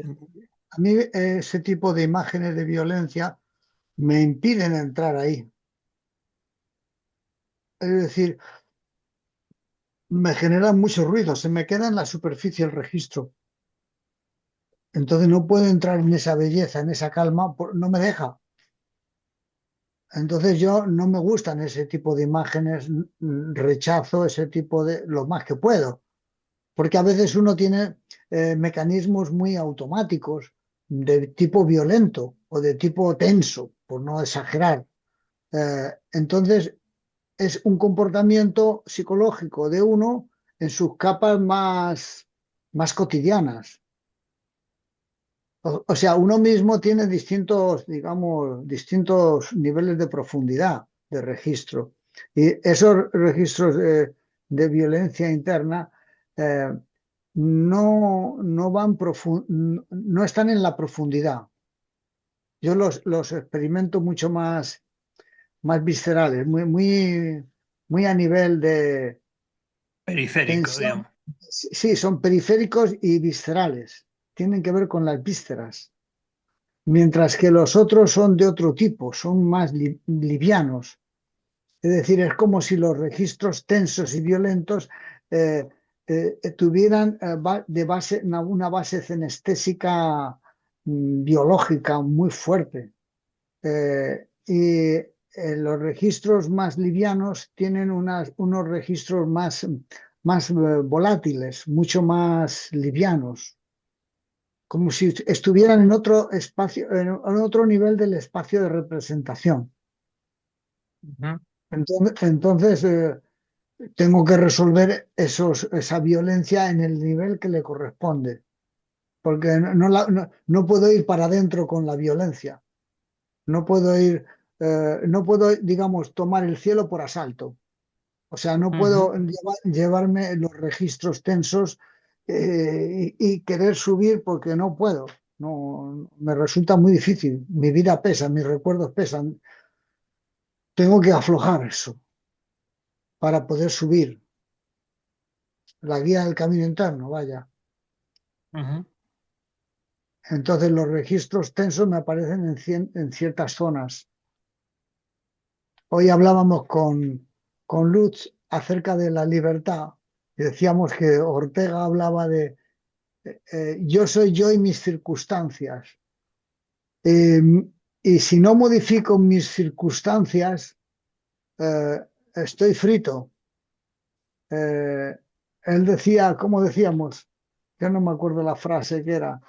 A mí ese tipo de imágenes de violencia me impiden entrar ahí. Es decir, me generan mucho ruido, se me queda en la superficie el registro. Entonces no puedo entrar en esa belleza, en esa calma, no me deja. Entonces yo no me gustan ese tipo de imágenes, rechazo ese tipo de, lo más que puedo, porque a veces uno tiene mecanismos muy automáticos de tipo violento o de tipo tenso, por no exagerar. Entonces es un comportamiento psicológico de uno en sus capas más cotidianas. O sea, uno mismo tiene distintos, digamos, distintos niveles de profundidad de registro. Y esos registros de violencia interna eh, no están en la profundidad. Yo los experimento mucho más viscerales, muy a nivel de Periférico, tensión. digamos. Sí, son periféricos y viscerales. Tienen que ver con las vísceras. Mientras que los otros son de otro tipo, son más livianos. Es decir, es como si los registros tensos y violentos eh, tuvieran de base una base cenestésica biológica muy fuerte. Y los registros más livianos tienen unos registros más volátiles, mucho más livianos, como si estuvieran en otro espacio, en otro nivel del espacio de representación. Ujú. Entonces, tengo que resolver esa violencia en el nivel que le corresponde, porque no puedo ir para adentro con la violencia, no puedo, digamos, tomar el cielo por asalto. O sea, no Ujú. puedo llevarme los registros tensos y querer subir porque no puedo. No, me resulta muy difícil. Mi vida pesa, mis recuerdos pesan. Tengo que aflojar eso para poder subir. La guía del camino interno, vaya. Ujú. Entonces los registros tensos me aparecen en ciertas zonas. Hoy hablábamos con Lutz acerca de la libertad y decíamos que Ortega hablaba de yo soy yo y mis circunstancias. Eh, y si no modifico mis circunstancias, estoy frito. Eh, Él decía, ¿cómo decíamos? Yo no me acuerdo la frase que era.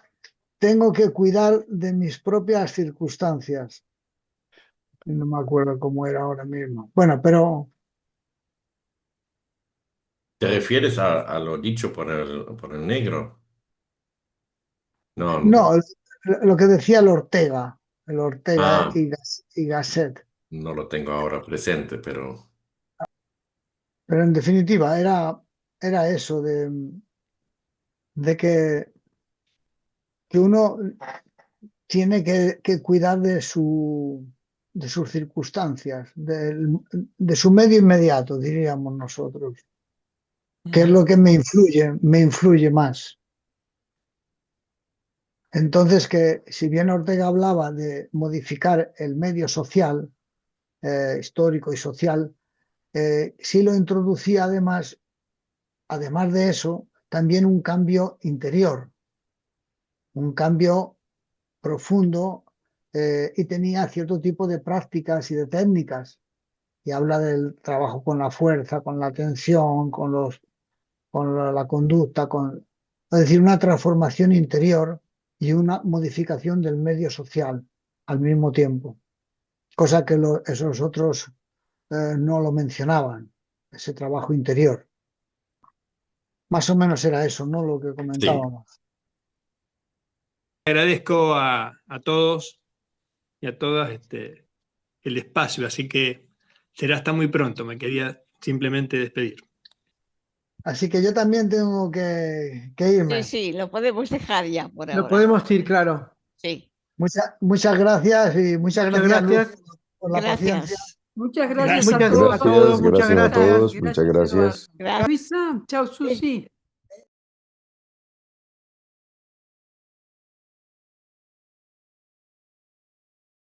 Tengo que cuidar de mis propias circunstancias. No me acuerdo cómo era ahora mismo. Bueno, pero ¿Te refieres a lo dicho por el negro? No, no, lo que decía el Ortega ah, y Gasset. no lo tengo ahora presente, pero Pero en definitiva era eso de que uno tiene que cuidar de sus circunstancias, de su medio inmediato, diríamos nosotros, que es Ujú. lo que me influye más. Entonces, que si bien Ortega hablaba de modificar el medio social, histórico y social, sí lo introducía además de eso, también un cambio interior, un cambio profundo y tenía cierto tipo de prácticas y de técnicas. Y habla del trabajo con la fuerza, con la tensión, con los con la conducta, es decir, una transformación interior y una modificación del medio social al mismo tiempo, cosa que esos otros no lo mencionaban, ese trabajo interior. Más o menos era eso, ¿no? Lo que Sí. comentábamos. Agradezco a todos y a todas el espacio, así que será hasta muy pronto. Me quería simplemente despedir. Así que yo también tengo que irme. Sí, lo podemos dejar ya por Lo ahora. podemos ir, claro. Sí, Muchas gracias y muchas Muchas gracias, Luz, gracias. por la paciencia. gracias. Muchas gracias Gracias. a Muchas todos. a todos, muchas Gracias a gracias. todos, muchas gracias. Eduardo. Gracias. Luisa, chao, Susi.